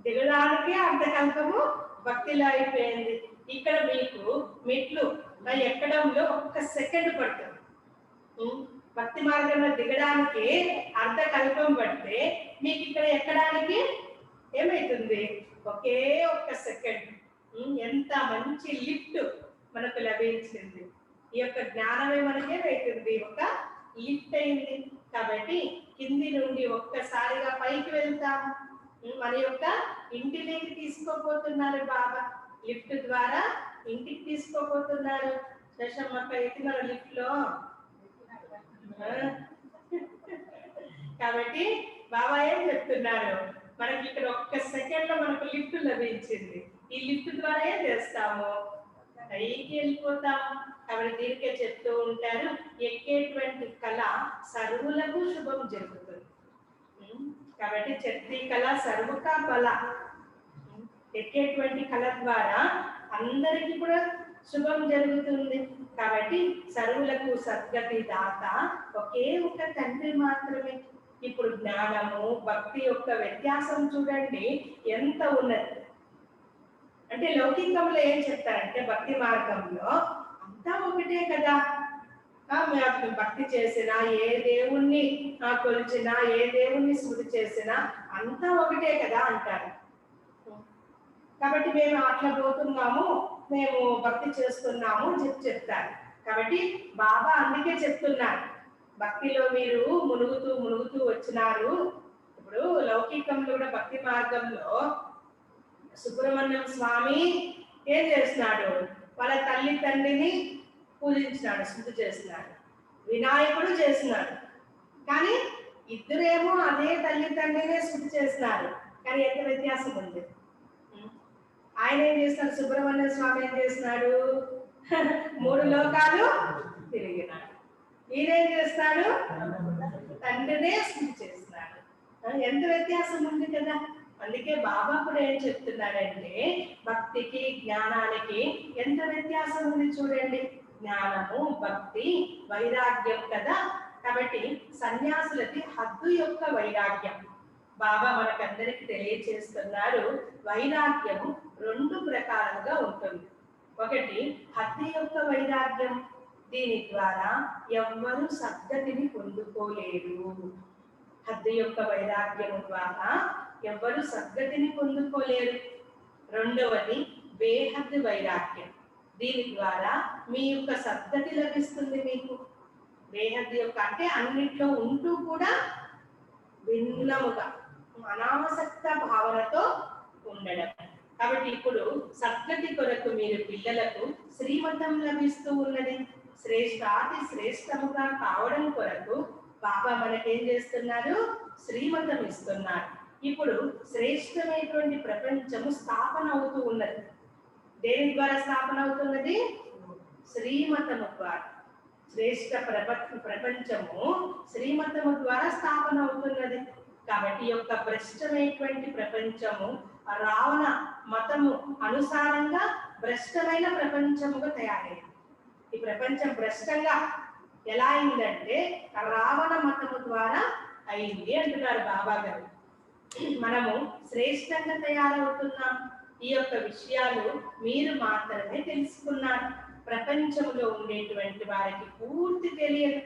S1: దిగడానికి అర్ధకల్పము భక్తిలో అయిపోయింది. ఇక్కడ మీకు మెట్లు ఎక్కడంలో 1 సెకండ్ పడుతుంది. భక్తి మార్గంలో దిగడానికి అర్ధకల్పం పడితే మీకు ఇక్కడ ఎక్కడానికి ఏమైతుంది, ఒకే 1 సెకండ్. ఎంత మంచి లిఫ్ట్ మనకు లభించింది. ఈ యొక్క జ్ఞానమే మనకేమైతుంది, ఒక లిఫ్ట్ అయింది. కాబట్టి కింది నుండి ఒక్కసారిగా పైకి వెళ్తాము. మన యొక్క ఇంటిలోకి తీసుకోపోతున్నారు బాబా, లిఫ్ట్ ద్వారా ఇంటికి తీసుకోపోతున్నారు. శశమ్మక్క ఎక్కినారు లిఫ్ట్ లో. కాబట్టి బాబా ఏం చెప్తున్నారు, మనకి ఇక్కడ 1 సెకండ్ లో మనకు లిఫ్ట్ లభించింది. ఈ లిఫ్ట్ ద్వారా ఏం చేస్తాము, పైకి వెళ్ళిపోతాము. కాబట్టి దీనికే చెప్తూ ఉంటారు, ఎక్కేటువంటి కళ సర్వులకు శుభం జరుగుతుంది. కాబట్టి చత్రి కళ సర్వుకా బల, ఎక్కేటువంటి కళ ద్వారా అందరికీ కూడా శుభం జరుగుతుంది. కాబట్టి సర్వులకు సద్గతి దాత ఒకే ఒక తండ్రి మాత్రమే. ఇప్పుడు జ్ఞానము భక్తి యొక్క వ్యత్యాసం చూడండి ఎంత ఉన్నది. అంటే లౌకికంలో ఏం చెప్తారంటే, భక్తి మార్గంలో అంతా ఒకటే కదా, భక్తి చేసినా ఏ దేవుణ్ణి కొలిచినా ఏ దేవుణ్ణి స్మృతి చేసినా అంతా ఒకటే కదా అంటారు. కాబట్టి మేము అట్లా పోతున్నాము, మేము భక్తి చేస్తున్నాము చెప్తారు. కాబట్టి బాబా అందుకే చెప్తున్నారు, భక్తిలో మీరు మునుగుతూ వచ్చినారు. ఇప్పుడు లౌకికంలో కూడా భక్తి మార్గంలో సుబ్రహ్మణ్యం స్వామి ఏం చేస్తున్నాడు, వాళ్ళ తల్లి తండ్రిని పూజించినాడు, శుద్ధి చేసినాడు. వినాయకుడు చేసినాడు. కానీ ఇద్దరేమో అదే తల్లి తండ్రినే శుద్ధి చేసినారు. కానీ ఎంత వ్యత్యాసం ఉంది. ఆయన ఏం చేస్తున్నాడు, సుబ్రహ్మణ్య స్వామి ఏం చేస్తున్నాడు, 3 లోకాలు తిరిగినాడు. ఈయనేం చేస్తాడు, తండ్రినే శుద్ధి చేస్తున్నాడు. ఎంత వ్యత్యాసం ఉంది కదా. అందుకే బాబా కూడా ఏం చెప్తున్నాడంటే భక్తికి జ్ఞానానికి ఎంత వ్యత్యాసం ఉంది చూడండి. జ్ఞానము, భక్తి, వైరాగ్యం కదా. కాబట్టి సన్యాసులకి హద్దు యొక్క వైరాగ్యం బాబా మనకందరికి తెలియచేస్తున్నారు. వైరాగ్యము 2 ప్రకారంగా ఉంటుంది. ఒకటి హద్దు యొక్క వైరాగ్యం, దీని ద్వారా ఎవ్వరూ సద్గతిని పొందుకోలేరు. హద్దు యొక్క వైరాగ్యం ద్వారా ఎవ్వరు సద్గతిని పొందుకోలేరు. రెండవది బేహద్దు వైరాగ్యం, దీని ద్వారా మీ యొక్క సద్గతి లభిస్తుంది మీకు. బేహద్దు యొక్క అంటే అన్నిట్లో ఉంటూ కూడా భిన్నముగా అనాసక్త భావనతో ఉండడం. కాబట్టి ఇప్పుడు సద్గతి కొరకు మీరు పిల్లలకు శ్రీమతం లభిస్తూ ఉన్నది. శ్రేష్టాతి శ్రేష్టముగా కావడం కొరకు బాబా మనకేం చేస్తున్నారు, శ్రీమతం ఇస్తున్నారు. ఇప్పుడు శ్రేష్టమైనటువంటి ప్రపంచము స్థాపన అవుతూ ఉన్నది. దేని ద్వారా స్థాపన అవుతున్నది, శ్రీమతము ద్వారా. శ్రేష్ట ప్రపంచము శ్రీమతము ద్వారా స్థాపన అవుతున్నది. కాబట్టి ఈ యొక్క భ్రష్టమైనటువంటి ప్రపంచము రావణ మతము అనుసారంగా భ్రష్టమైన ప్రపంచముగా తయారైంది. ఈ ప్రపంచం భ్రష్టంగా ఎలా అయిందంటే రావణ మతము ద్వారా అయింది అంటున్నారు బాబా గారు. మనము శ్రేష్టంగా తయారవుతున్నాం. ఈ యొక్క విషయాలు మీరు మాత్రమే తెలుసుకున్నారు. ప్రపంచంలో ఉండేటువంటి వారికి పూర్తి తెలియదు.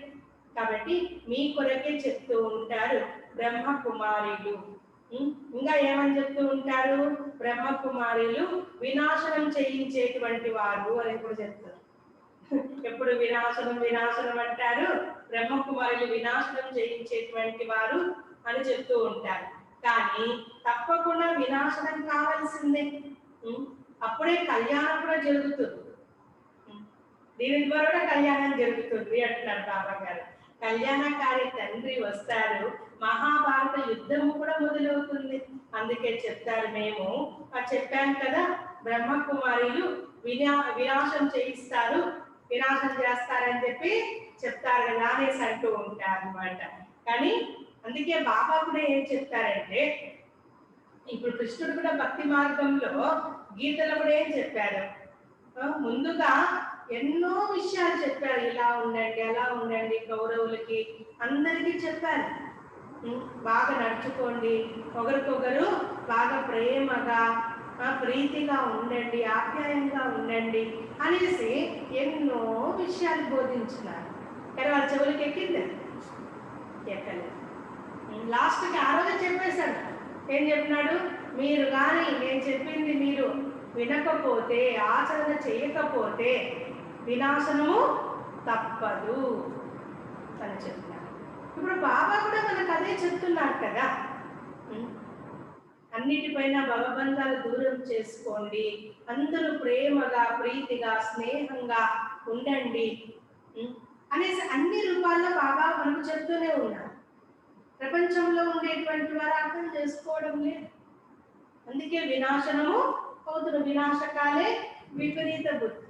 S1: కాబట్టి మీ కొరకే చెప్తూ ఉంటారు బ్రహ్మ కుమారులు. ఇంకా ఏమని చెప్తూ ఉంటారు, బ్రహ్మ కుమారులు వినాశనం చేయించేటువంటి వారు అని కూడా చెప్తారు. ఎప్పుడు వినాశనం వినాశనం అంటారు, బ్రహ్మ కుమారులు వినాశనం చేయించేటువంటి వారు అని చెప్తూ ఉంటారు. కానీ తప్పకుండా వినాశనం కావాల్సిందే. అప్పుడే కళ్యాణం కూడా జరుగుతుంది. దీని ద్వారా కళ్యాణం జరుగుతుంది అంటున్నారు బాబా గారు. కళ్యాణకారి తండ్రి వస్తారు, మహాభారత యుద్ధము కూడా మొదలవుతుంది. అందుకే చెప్తారు, మేము చెప్పాను కదా బ్రహ్మ కుమారులు వినాశం చేయిస్తారు, వినాశం చేస్తారని చెప్పి చెప్తారు కదా అనేసి అంటూ ఉంటారు అనమాట. కానీ అందుకే బాబా కూడా ఏం చెప్తారంటే, ఇప్పుడు కృష్ణుడు కూడా భక్తి మార్గంలో గీతలో కూడా ఏం చెప్పారు, ముందుగా ఎన్నో విషయాలు చెప్పారు. ఇలా ఉండండి, అలా ఉండండి, కౌరవులకి అందరికీ చెప్పారు. బాగా నడుచుకోండి, ఒకరికొకరు బాగా ప్రేమగా ప్రీతిగా ఉండండి, ఆప్యాయంగా ఉండండి అనేసి ఎన్నో విషయాలు బోధించినారు. కానీ వాళ్ళ చెవులకి ఎక్కింది, ఎక్కలేదు. లాస్ట్కి ఆ రోజు చెప్పేశాడు. ఏం చెప్పినాడు, మీరు కానీ నేను చెప్పింది మీరు వినకపోతే, ఆచరణ చేయకపోతే వినాశనము తప్పదు అని చెప్తున్నారు. ఇప్పుడు బాబా కూడా మనకు అదే చెప్తున్నారు కదా, అన్నిటిపైన భవబంధాలు దూరం చేసుకోండి, అందరూ ప్రేమగా ప్రీతిగా స్నేహంగా ఉండండి అనేసి అన్ని రూపాల్లో బాబా మనకు చెప్తూనే ఉన్నారు. ప్రపంచంలో ఉండేటువంటి వారు అర్థం చేసుకోవడం లేదు. అందుకే వినాశనము అవుతున్న వినాశకాలే విపరీత బుద్ధి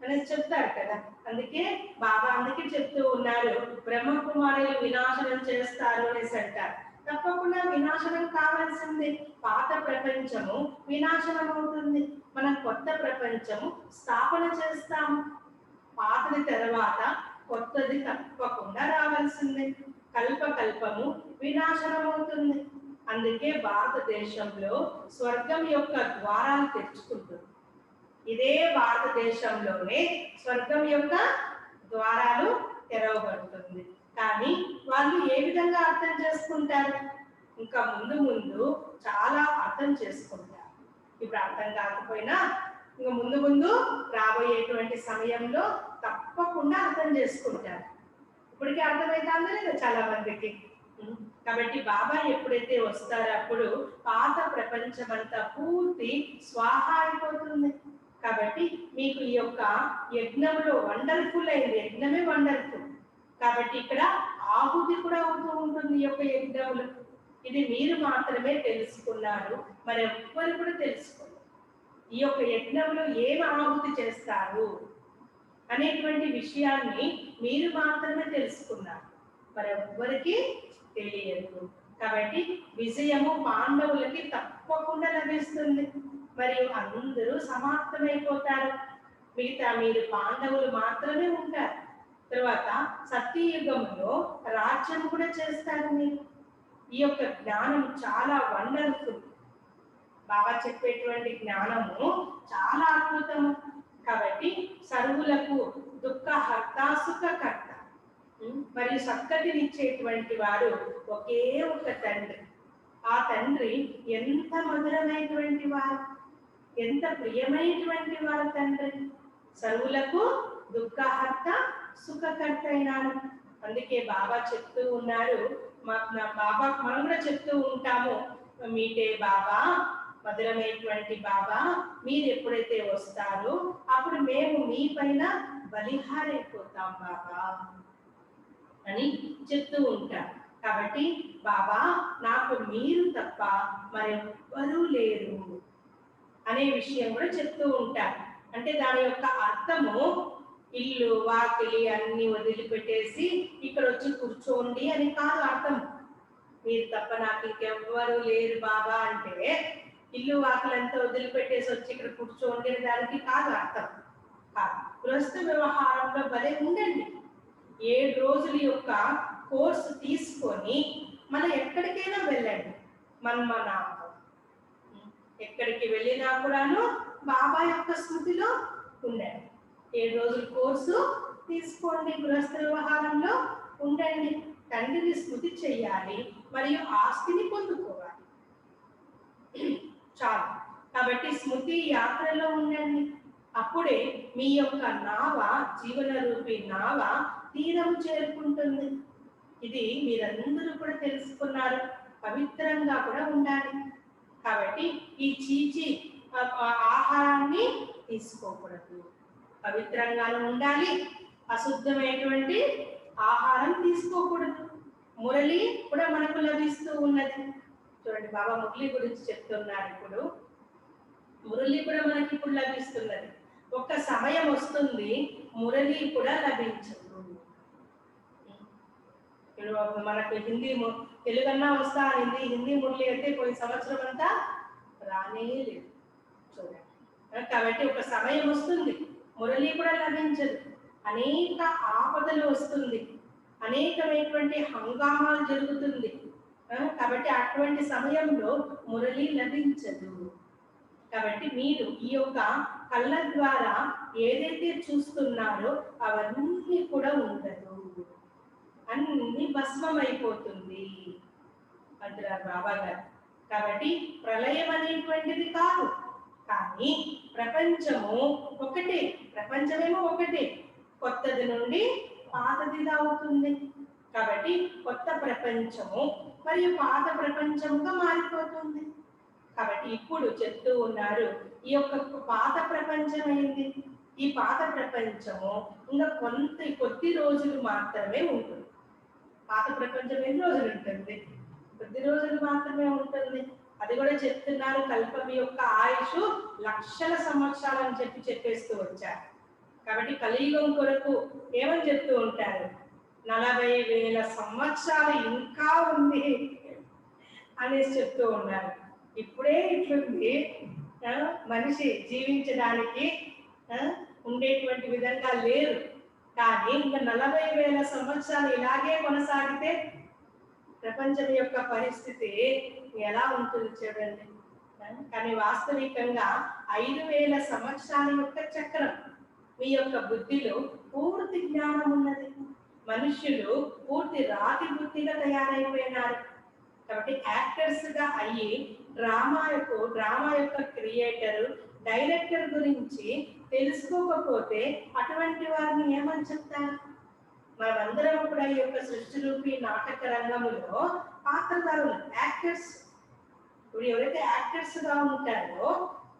S1: అనేసి చెప్తారు కదా. అందుకే బాబా అందుకే చెప్తూ ఉన్నారు, బ్రహ్మ కుమారులు వినాశనం చేస్తారు అనేసి అంటారు. తప్పకుండా వినాశనం కావాల్సిందే. పాత ప్రపంచము వినాశనం అవుతుంది, మనం కొత్త ప్రపంచము స్థాపన చేస్తాము. పాతది తర్వాత కొత్తది తప్పకుండా రావాల్సిందే. కల్పకల్పము వినాశనం అవుతుంది. అందుకే భారతదేశంలో స్వర్గం యొక్క ద్వారాలు తెరుచుకుంటుంది. ఇదే భారతదేశంలోనే స్వర్గం యొక్క ద్వారాలు తెరవబడుతుంది. కానీ వాళ్ళు ఏ విధంగా అర్థం చేసుకుంటారు, ఇంకా ముందు ముందు చాలా అర్థం చేసుకుంటారు. ఇప్పుడు అర్థం కాకపోయినా ఇంకా ముందు ముందు రాబోయేటువంటి సమయంలో తప్పకుండా అర్థం చేసుకుంటారు. ఇప్పటికీ అర్థమవుతుందో లేదో చాలా మందికి. కాబట్టి బాబా ఎప్పుడైతే వస్తారో అప్పుడు పాత ప్రపంచం అంతా పూర్తి స్వాహ అయిపోతుంది. కాబట్టి మీకు ఈ యొక్క యజ్ఞంలో వండర్ఫుల్ అయింది, యజ్ఞమే వండర్ఫుల్. కాబట్టి ఇక్కడ ఆహుతి కూడా అవుతూ ఉంటుంది ఈ యొక్క యజ్ఞంలో. ఇది మీరు మాత్రమే తెలుసుకున్నారు, మరి ఎవ్వరు కూడా తెలుసుకోరు. ఈ యొక్క యజ్ఞంలో ఏమి ఆహుతి చేస్తారు అనేటువంటి విషయాన్ని మీరు మాత్రమే తెలుసుకున్నారు, మరి ఎవ్వరికి తెలియదు. కాబట్టి విజయము పాండవులకి తప్పకుండా లభిస్తుంది, మరియు అందరూ సమాప్తమైపోతారు. మిగతా మీరు పాండవులు మాత్రమే ఉంటారు. తర్వాత సత్యయుగంలో రాజ్యం కూడా చేస్తారు మీరు. ఈ యొక్క జ్ఞానం చాలా వండర్ఫుల్. బాబా చెప్పేటువంటి జ్ఞానము చాలా అద్భుతము. కాబట్టి సర్వులకు దుఃఖహర్త సుఖకర్త మరియు సత్కతినిచ్చేటువంటి వారు ఒకే ఒక తండ్రి. ఆ తండ్రి ఎంత మధురమైనటువంటి వారు, ఎంత ప్రియమైనటువంటి వారు తండ్రి. సర్వులకు దుఃఖహర్త సుఖకర్త అయినాడు. అందుకే బాబా చెప్తూ ఉన్నారు, బాబా మనం కూడా చెప్తూ ఉంటాము, మీటే బాబా, మధురమైనటువంటి బాబా, మీరు ఎప్పుడైతే వస్తారో అప్పుడు మేము మీ పైన బలిహారైపోతాం బాబా అని చెప్తూ ఉంటాం. కాబట్టి బాబా నాకు మీరు తప్ప మరెవ్వరూ లేరు అనే విషయం కూడా చెప్తూ ఉంటారు. అంటే దాని యొక్క అర్థము ఇల్లు వాకిలి అన్ని వదిలిపెట్టేసి ఇక్కడ వచ్చి కూర్చోండి అని కాదు అర్థం. మీరు తప్ప నాకు ఇంకెవ్వరు లేరు బాబా అంటే ఇల్లు వాకిలంతా వదిలిపెట్టేసి వచ్చి ఇక్కడ కూర్చోండి అని దానికి కాదు అర్థం. గృహస్థ వ్యవహారంలో భలే ఉండండి. 7 రోజుల యొక్క కోర్సు తీసుకొని మనం ఎక్కడికైనా వెళ్ళండి. మన్మనాభం ఎక్కడికి వెళ్ళినా కూడాను బాబా యొక్క స్మృతిలో ఉండండి. 7 రోజుల కోర్సు తీసుకోండి, గృహస్థ వ్యవహారంలో ఉండండి. తండ్రిని స్మృతి చేయాలి మరియు ఆస్తిని పొందుకోవాలి, చాలు. కాబట్టి స్మృతి యాత్రలో ఉండండి. అప్పుడే మీ యొక్క నావ, జీవన రూపి నావ తీరం చేరుకుంటుంది. ఇది మీరందరూ కూడా తెలుసుకున్నారు. పవిత్రంగా కూడా ఉండాలి. కాబట్టి ఈ చీచి ఆహారాన్ని తీసుకోకూడదు, పవిత్రంగానే ఉండాలి. అశుద్ధమైనటువంటి ఆహారం తీసుకోకూడదు. మురళి కూడా మనకు లభిస్తూ ఉన్నది. చూడండి, బాబా మురళి గురించి చెప్తున్నారు. ఇప్పుడు మురళి కూడా మనకి ఇప్పుడు లభిస్తున్నది. ఒక సమయం వస్తుంది మురళి కూడా లభించదు. మనకు హిందీ తెలుగన్నా వస్తా అనింది, హిందీ మురళి అంటే కొన్ని సంవత్సరం అంతా రానే లేదు. చూడండి, కాబట్టి ఒక సమయం వస్తుంది మురళి కూడా లభించదు. అనేక ఆపదలు వస్తుంది, అనేకమైనటువంటి హంగామాలు జరుగుతుంది. కాబట్టి అటువంటి సమయంలో మురళి లభించదు. కాబట్టి మీరు ఈ యొక్క కళ్ళ ద్వారా ఏదైతే చూస్తున్నారో అవన్నీ కూడా ఉండదు, అన్ని భస్మం అయిపోతుంది అంటారు బాబా గారు. కాబట్టి ప్రళయం అనేటువంటిది కాదు, కానీ ప్రపంచము ఒకటే. ప్రపంచమేమో ఒకటే, కొత్తది నుండి పాతదిగా అవుతుంది. కాబట్టి కొత్త ప్రపంచము మరియు పాత ప్రపంచముగా మారిపోతుంది. కాబట్టి ఇప్పుడు చెప్తూ ఉన్నారు, ఈ యొక్క పాత ప్రపంచం అయింది. ఈ పాత ప్రపంచము ఇంకా కొద్ది రోజులు మాత్రమే ఉంటుంది. పాత ప్రపంచం ఎన్ని రోజులు ఉంటుంది? కొద్ది రోజులు మాత్రమే ఉంటుంది. అది కూడా చెప్తున్నారు, కల్పం యొక్క ఆయుష్ లక్షల సంవత్సరాలు అని చెప్పేస్తూ వచ్చారు. కాబట్టి కలియుగం కొరకు ఏమని చెప్తూ ఉంటారు, 40,000 సంవత్సరాలు ఇంకా ఉంది అనేసి చెప్తూ ఉన్నారు. ఇప్పుడే ఇట్లుంది, మనిషి జీవించడానికి ఉండేటువంటి విధంగా లేరు. కానీ ఇంకా 40,000 సంవత్సరాలు ఇలాగే కొనసాగితే ప్రపంచం యొక్క పరిస్థితి ఎలా ఉంటుంది చూడండి. కానీ వాస్తవికంగా 5,000 సంవత్సరాల యొక్క చక్రం మీ యొక్క బుద్ధిలో పూర్తి జ్ఞానం ఉన్నది. మనుష్యులు పూర్తి రాతి బుద్ధిగా తయారైపోయినారు. కాబట్టి యాక్టర్స్ గా అయ్యి డ్రామా యొక్క క్రియేటర్, డైరెక్టర్ గురించి తెలుసుకోకపోతే అటువంటి వారిని ఏమని చెప్తారు? మనమందరం కూడా ఈ యొక్క సృష్టి రూపీ నాటక రంగంలో పాత్రధారులు, యాక్టర్స్. ఇప్పుడు ఎవరైతే యాక్టర్స్ గా ఉంటారో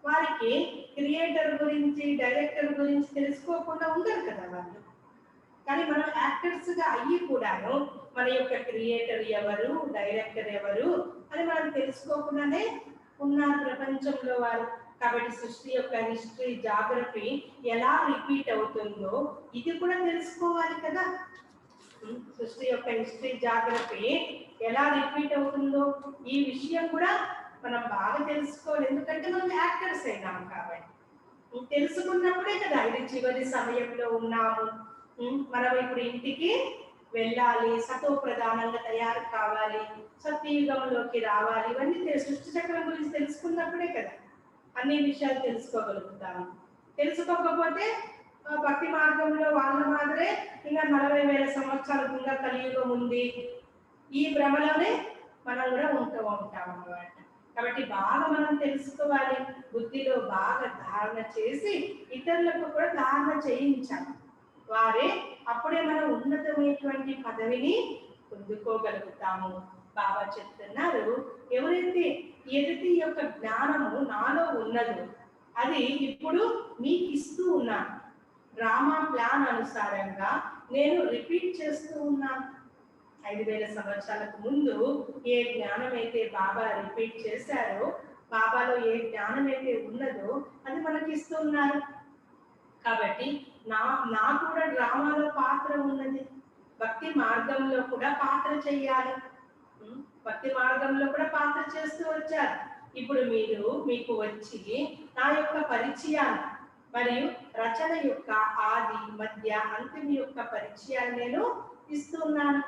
S1: వారికి క్రియేటర్ గురించి, డైరెక్టర్ గురించి తెలుసుకోకుండా ఉండరు కదా వాళ్ళు. కానీ మనం యాక్టర్స్గా అయ్యి కూడాను మన యొక్క క్రియేటర్ ఎవరు, డైరెక్టర్ ఎవరు అని మనం తెలుసుకోకుండానే ఉన్నారు ప్రపంచంలో వారు. కాబట్టి సృష్టి యొక్క హిస్టరీ, జాగ్రఫీ ఎలా రిపీట్ అవుతుందో ఇది కూడా తెలుసుకోవాలి కదా. సృష్టి యొక్క హిస్టరీ, జాగ్రఫీ ఎలా రిపీట్ అవుతుందో ఈ విషయం కూడా మనం బాగా తెలుసుకోవాలి. ఎందుకంటే మనం యాక్టర్స్ అయినాం కాబట్టి. తెలుసుకున్నప్పుడే కదా ఇది చివరి సమయంలో ఉన్నాము, మనం ఇప్పుడు ఇంటికి వెళ్ళాలి, సతో ప్రధానంగా తయారు కావాలి, సత్యయుగంలోకి రావాలి, ఇవన్నీ సృష్టి చక్రం గురించి తెలుసుకున్నప్పుడే కదా అన్ని విషయాలు తెలుసుకోగలుగుతాము. తెలుసుకోకపోతే భక్తి మార్గంలో వాళ్ళ మాదిరే ఇంకా 40,000 సంవత్సరాల ఇంకా కలియుగం ఉంది, ఈ భ్రమలోనే మనం కూడా ఉంటాం అన్నమాట. కాబట్టి బాగా మనం తెలుసుకోవాలి, బుద్ధిలో బాగా ధారణ చేసి ఇతరులకు కూడా ధారణ చేయించాలి. వారే అప్పుడే మనం ఉన్నతమైనటువంటి పదవిని పొందుకోగలుగుతాము. బాబా చెప్తున్నారు, ఎవరైతే ఎదుటి యొక్క జ్ఞానము నాలో ఉన్నదో అది ఇప్పుడు మీకు ఇస్తూ ఉన్నాను. డ్రామా ప్లాన్ అనుసారంగా నేను రిపీట్ చేస్తూ ఉన్నాను. 5,000 సంవత్సరాలకు ముందు ఏ జ్ఞానం అయితే బాబా రిపీట్ చేశారో, బాబాలో ఏ జ్ఞానం అయితే ఉన్నదో అది మనకి ఇస్తున్నారు. కాబట్టి నా కూడా డ్రామాలో పాత్ర ఉన్నది. భక్తి మార్గంలో కూడా పాత్ర చెయ్యాలి. భక్తి మార్గంలో కూడా పాత్ర చేస్తూ వచ్చారు. ఇప్పుడు మీకు వచ్చి నా యొక్క పరిచయాన్ని మరియు రచన యొక్క ఆది, మధ్య, అంతిమ యొక్క పరిచయాన్ని నేను ఇస్తున్నాను.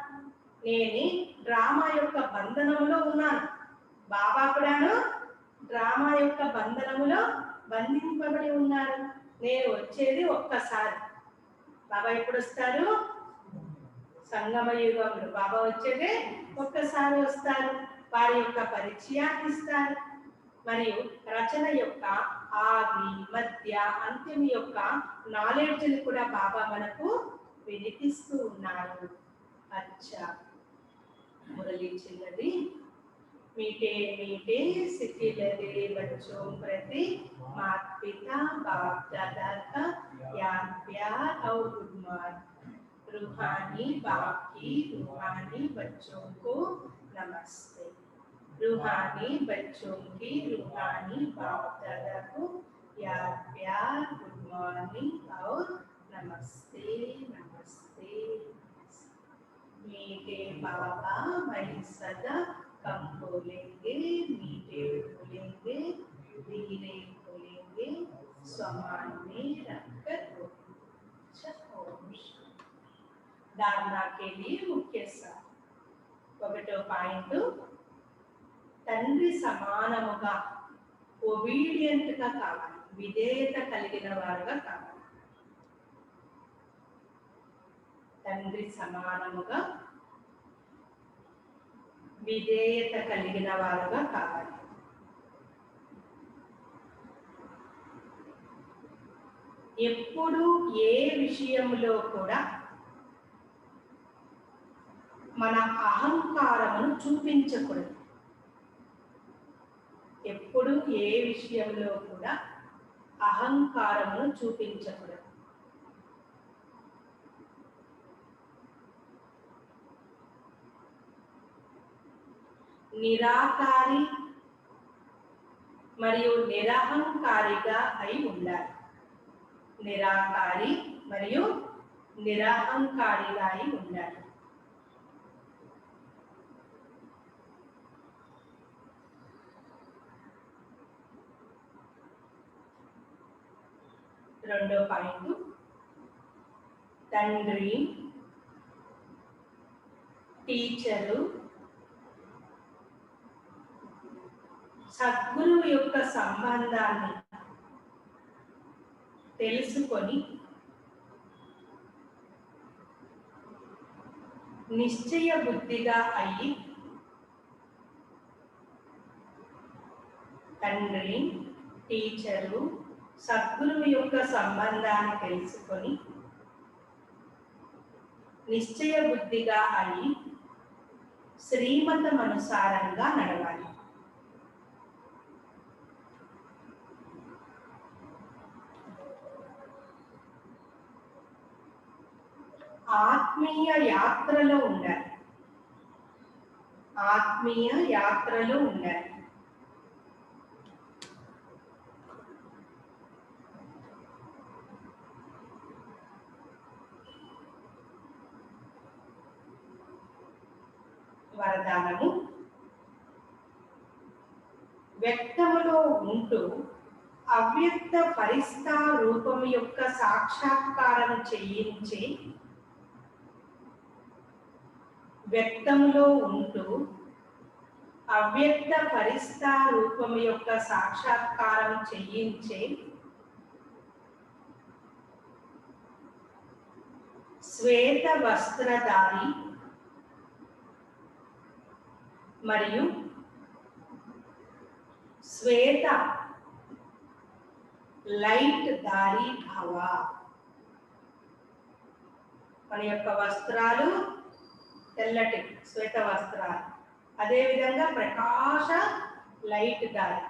S1: నేను డ్రామా యొక్క బంధనంలో ఉన్నాను. బాబా కూడాను డ్రామా యొక్క బంధనములో బంధింపబడి ఉన్నారు. నేను వచ్చేది ఒక్కసారి. బాబా ఎప్పుడు వస్తారు? సంగమ యుగంలో. బాబా వచ్చేది ఒక్కసారి వస్తారు. వారి యొక్క పరిచయాన్ని ఇస్తారు మరియు రచన యొక్క ఆది, మధ్య, అంతిమ యొక్క నాలెడ్జ్ని కూడా బాబా మనకు వినిపిస్తూ ఉన్నారు. అచ్చా, మురళి చిన్నది. मीठे मीठे सिखिलते बच्चों प्रति माता पिता बाप दादा का याद प्यार और गुडमान। रूहानी बाप की रूहानी बच्चों को नमस्ते। रूहानी बच्चों की रूहानी बाप दादा को याद प्यार, गुड मॉर्निंग और नमस्ते नमस्ते। मीठे बाबा मैं सदा कम बोलेंगे, मीठे बोलेंगे, धीरे बोलेंगे, सम्मान में रखकर धारणा के लिए मुख्य सार। ఒకటో పాయింట్, తండ్రి సమానముగా ఒబీడియంట్ గా కావాలి, విధేయత కలిగిన వారుగా కావాలి. తండ్రి సమానముగా విధేయత కలిగిన వారుగా కావాలి. ఎప్పుడు ఏ విషయంలో కూడా మన అహంకారమును చూపించకూడదు. ఎప్పుడు ఏ విషయంలో కూడా అహంకారమును చూపించకూడదు. నిరాకారి మరియు నిరహంకారిగా అయి ఉండాలి. నిరాకారి మరియు నిరహంకారిగా అయి ఉండాలి. రెండో పాయింట్, తండ్రి, టీచరు, సద్గురువు యొక్క సంబంధాన్ని తెలుసుకొని నిశ్చయ బుద్ధిగా అయ్యి, తండ్రి, టీచరు, సద్గురువు యొక్క సంబంధాన్ని తెలుసుకొని నిశ్చయ బుద్ధిగా అయ్యి శ్రీమతం అనుసారంగా నడవాలి. ఆత్మీయ యాత్రలో ఉండాలి. ఆత్మీయ యాత్రలో ఉండాలి. వరదానము. వ్యక్తములో ఉంటూ అవ్యక్త పరిస్థా రూపం యొక్క సాక్షాత్కారం చేయించి, వ్యక్తములో ఉంటూ అవ్యక్త పరిస్థా రూపం యొక్క సాక్షాత్కారం చేయించే శ్వేత వస్త్రధారి మరియు శ్వేత లైట్ దారి భవ. మన యొక్క వస్త్రాలు తెల్లటి శ్వేత వస్త్రాలు, అదేవిధంగా ప్రకాశ లైట్ దారి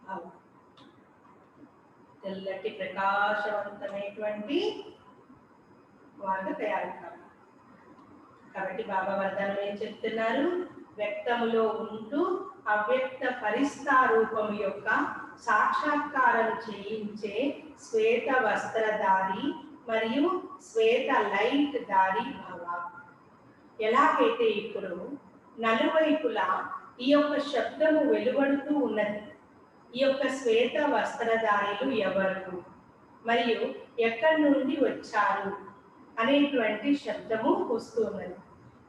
S1: భవ, తెల్లటి ప్రకాశవంతమైనటువంటి వారుగా తయారు కావాలి. కాబట్టి బాబా వరదానం ఏం చెప్తున్నారు? వ్యక్తములో ఉంటూ అవ్యక్త పరిస్థా రూపం యొక్క సాక్షాత్కారం చేయించే శ్వేత వస్త్రధారి మరియు శ్వేత లైట్ దారి భవ. ఎలాగైతే ఇప్పుడు నలువైపులా ఈ యొక్క శబ్దము వెలువడుతూ ఉన్నది, ఈ యొక్క శ్వేత వస్త్రధారులు ఎవరు మరియు ఎక్కడి నుండి వచ్చారు అనేటువంటి శబ్దము వస్తున్నది.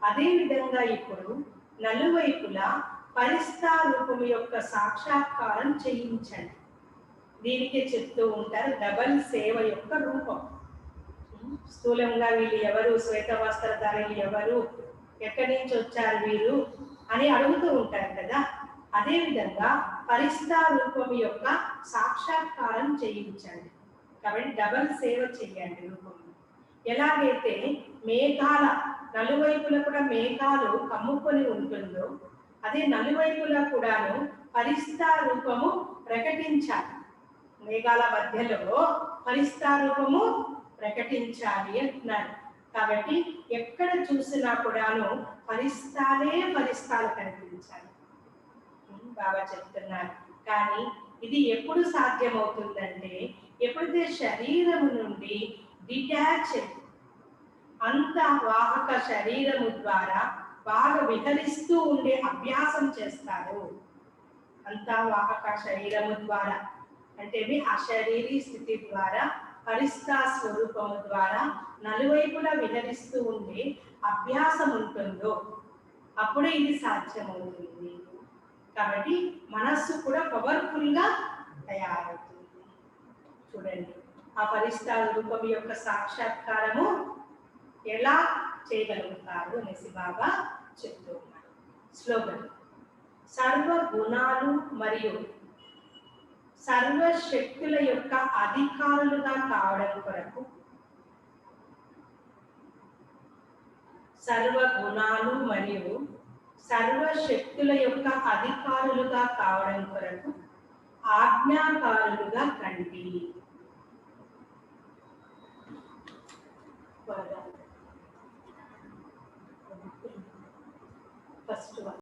S1: అదేవిధంగా ఇప్పుడు నలువైపులా పరిస్థా రూపం యొక్క సాక్షాత్కారం చేయించండి. దీనికి చెప్తూ ఉంటారు డబల్ సేవ యొక్క రూపం. స్థూలంగా వీళ్ళు ఎవరు, శ్వేత వస్త్రధారులు ఎవరు, ఎక్కడి నుంచి వచ్చారు వీరు అని అడుగుతూ ఉంటారు కదా. అదేవిధంగా పరిస్థా రూపం యొక్క సాక్షాత్కారం చేయించండి. కాబట్టి డబల్ సేవ చేయండి రూపం. ఎలాగైతే మేఘాల నలువైపులా కూడా మేఘాలు కమ్ముకొని ఉంటుందో, అదే నలువైపులా కూడాను పరిస్థా రూపము ప్రకటించాలి. మేఘాల మధ్యలో పరిస్థా రూపము ప్రకటించాలి అంటున్నారు. కాబట్టి ఎక్కడ చూసినా కూడాను పరిస్థాలు కనిపించాలి బాబా చెప్తున్నారు. కానీ ఇది ఎప్పుడు సాధ్యమవుతుందంటే, ఎప్పుడైతే శరీరము నుండి డిటాచ్ అంత వాహక శరీరము ద్వారా బాగా విహరిస్తూ ఉండే అభ్యాసం చేస్తారు. అంతా వాహక శరీరము ద్వారా అంటే అశరీరీ స్థితి ద్వారా పరిస్థా స్వరూపము ద్వారా నలువైపులా విహరిస్తూ ఉండే అభ్యాసం ఉంటుందో అప్పుడే ఇది సాధ్యమవుతుంది. కాబట్టి మనస్సు కూడా పవర్ఫుల్ గా తయారవుతుంది. చూడండి, ఆ పరిస్థా రూపం యొక్క సాక్షాత్కారము ఎలా చేయగలుగుతారు అనేసి బాబా చెప్తూ ఉన్నారు. స్లోగన్: సర్వ గుణాలు మరియు సర్వశక్తుల యొక్క అధికారులుగా కావడం కొరకు, సర్వ గుణాలు మరియు సర్వశక్తుల యొక్క అధికారులుగా కావడం కొరకు ఆజ్ఞాకారులుగా కండి.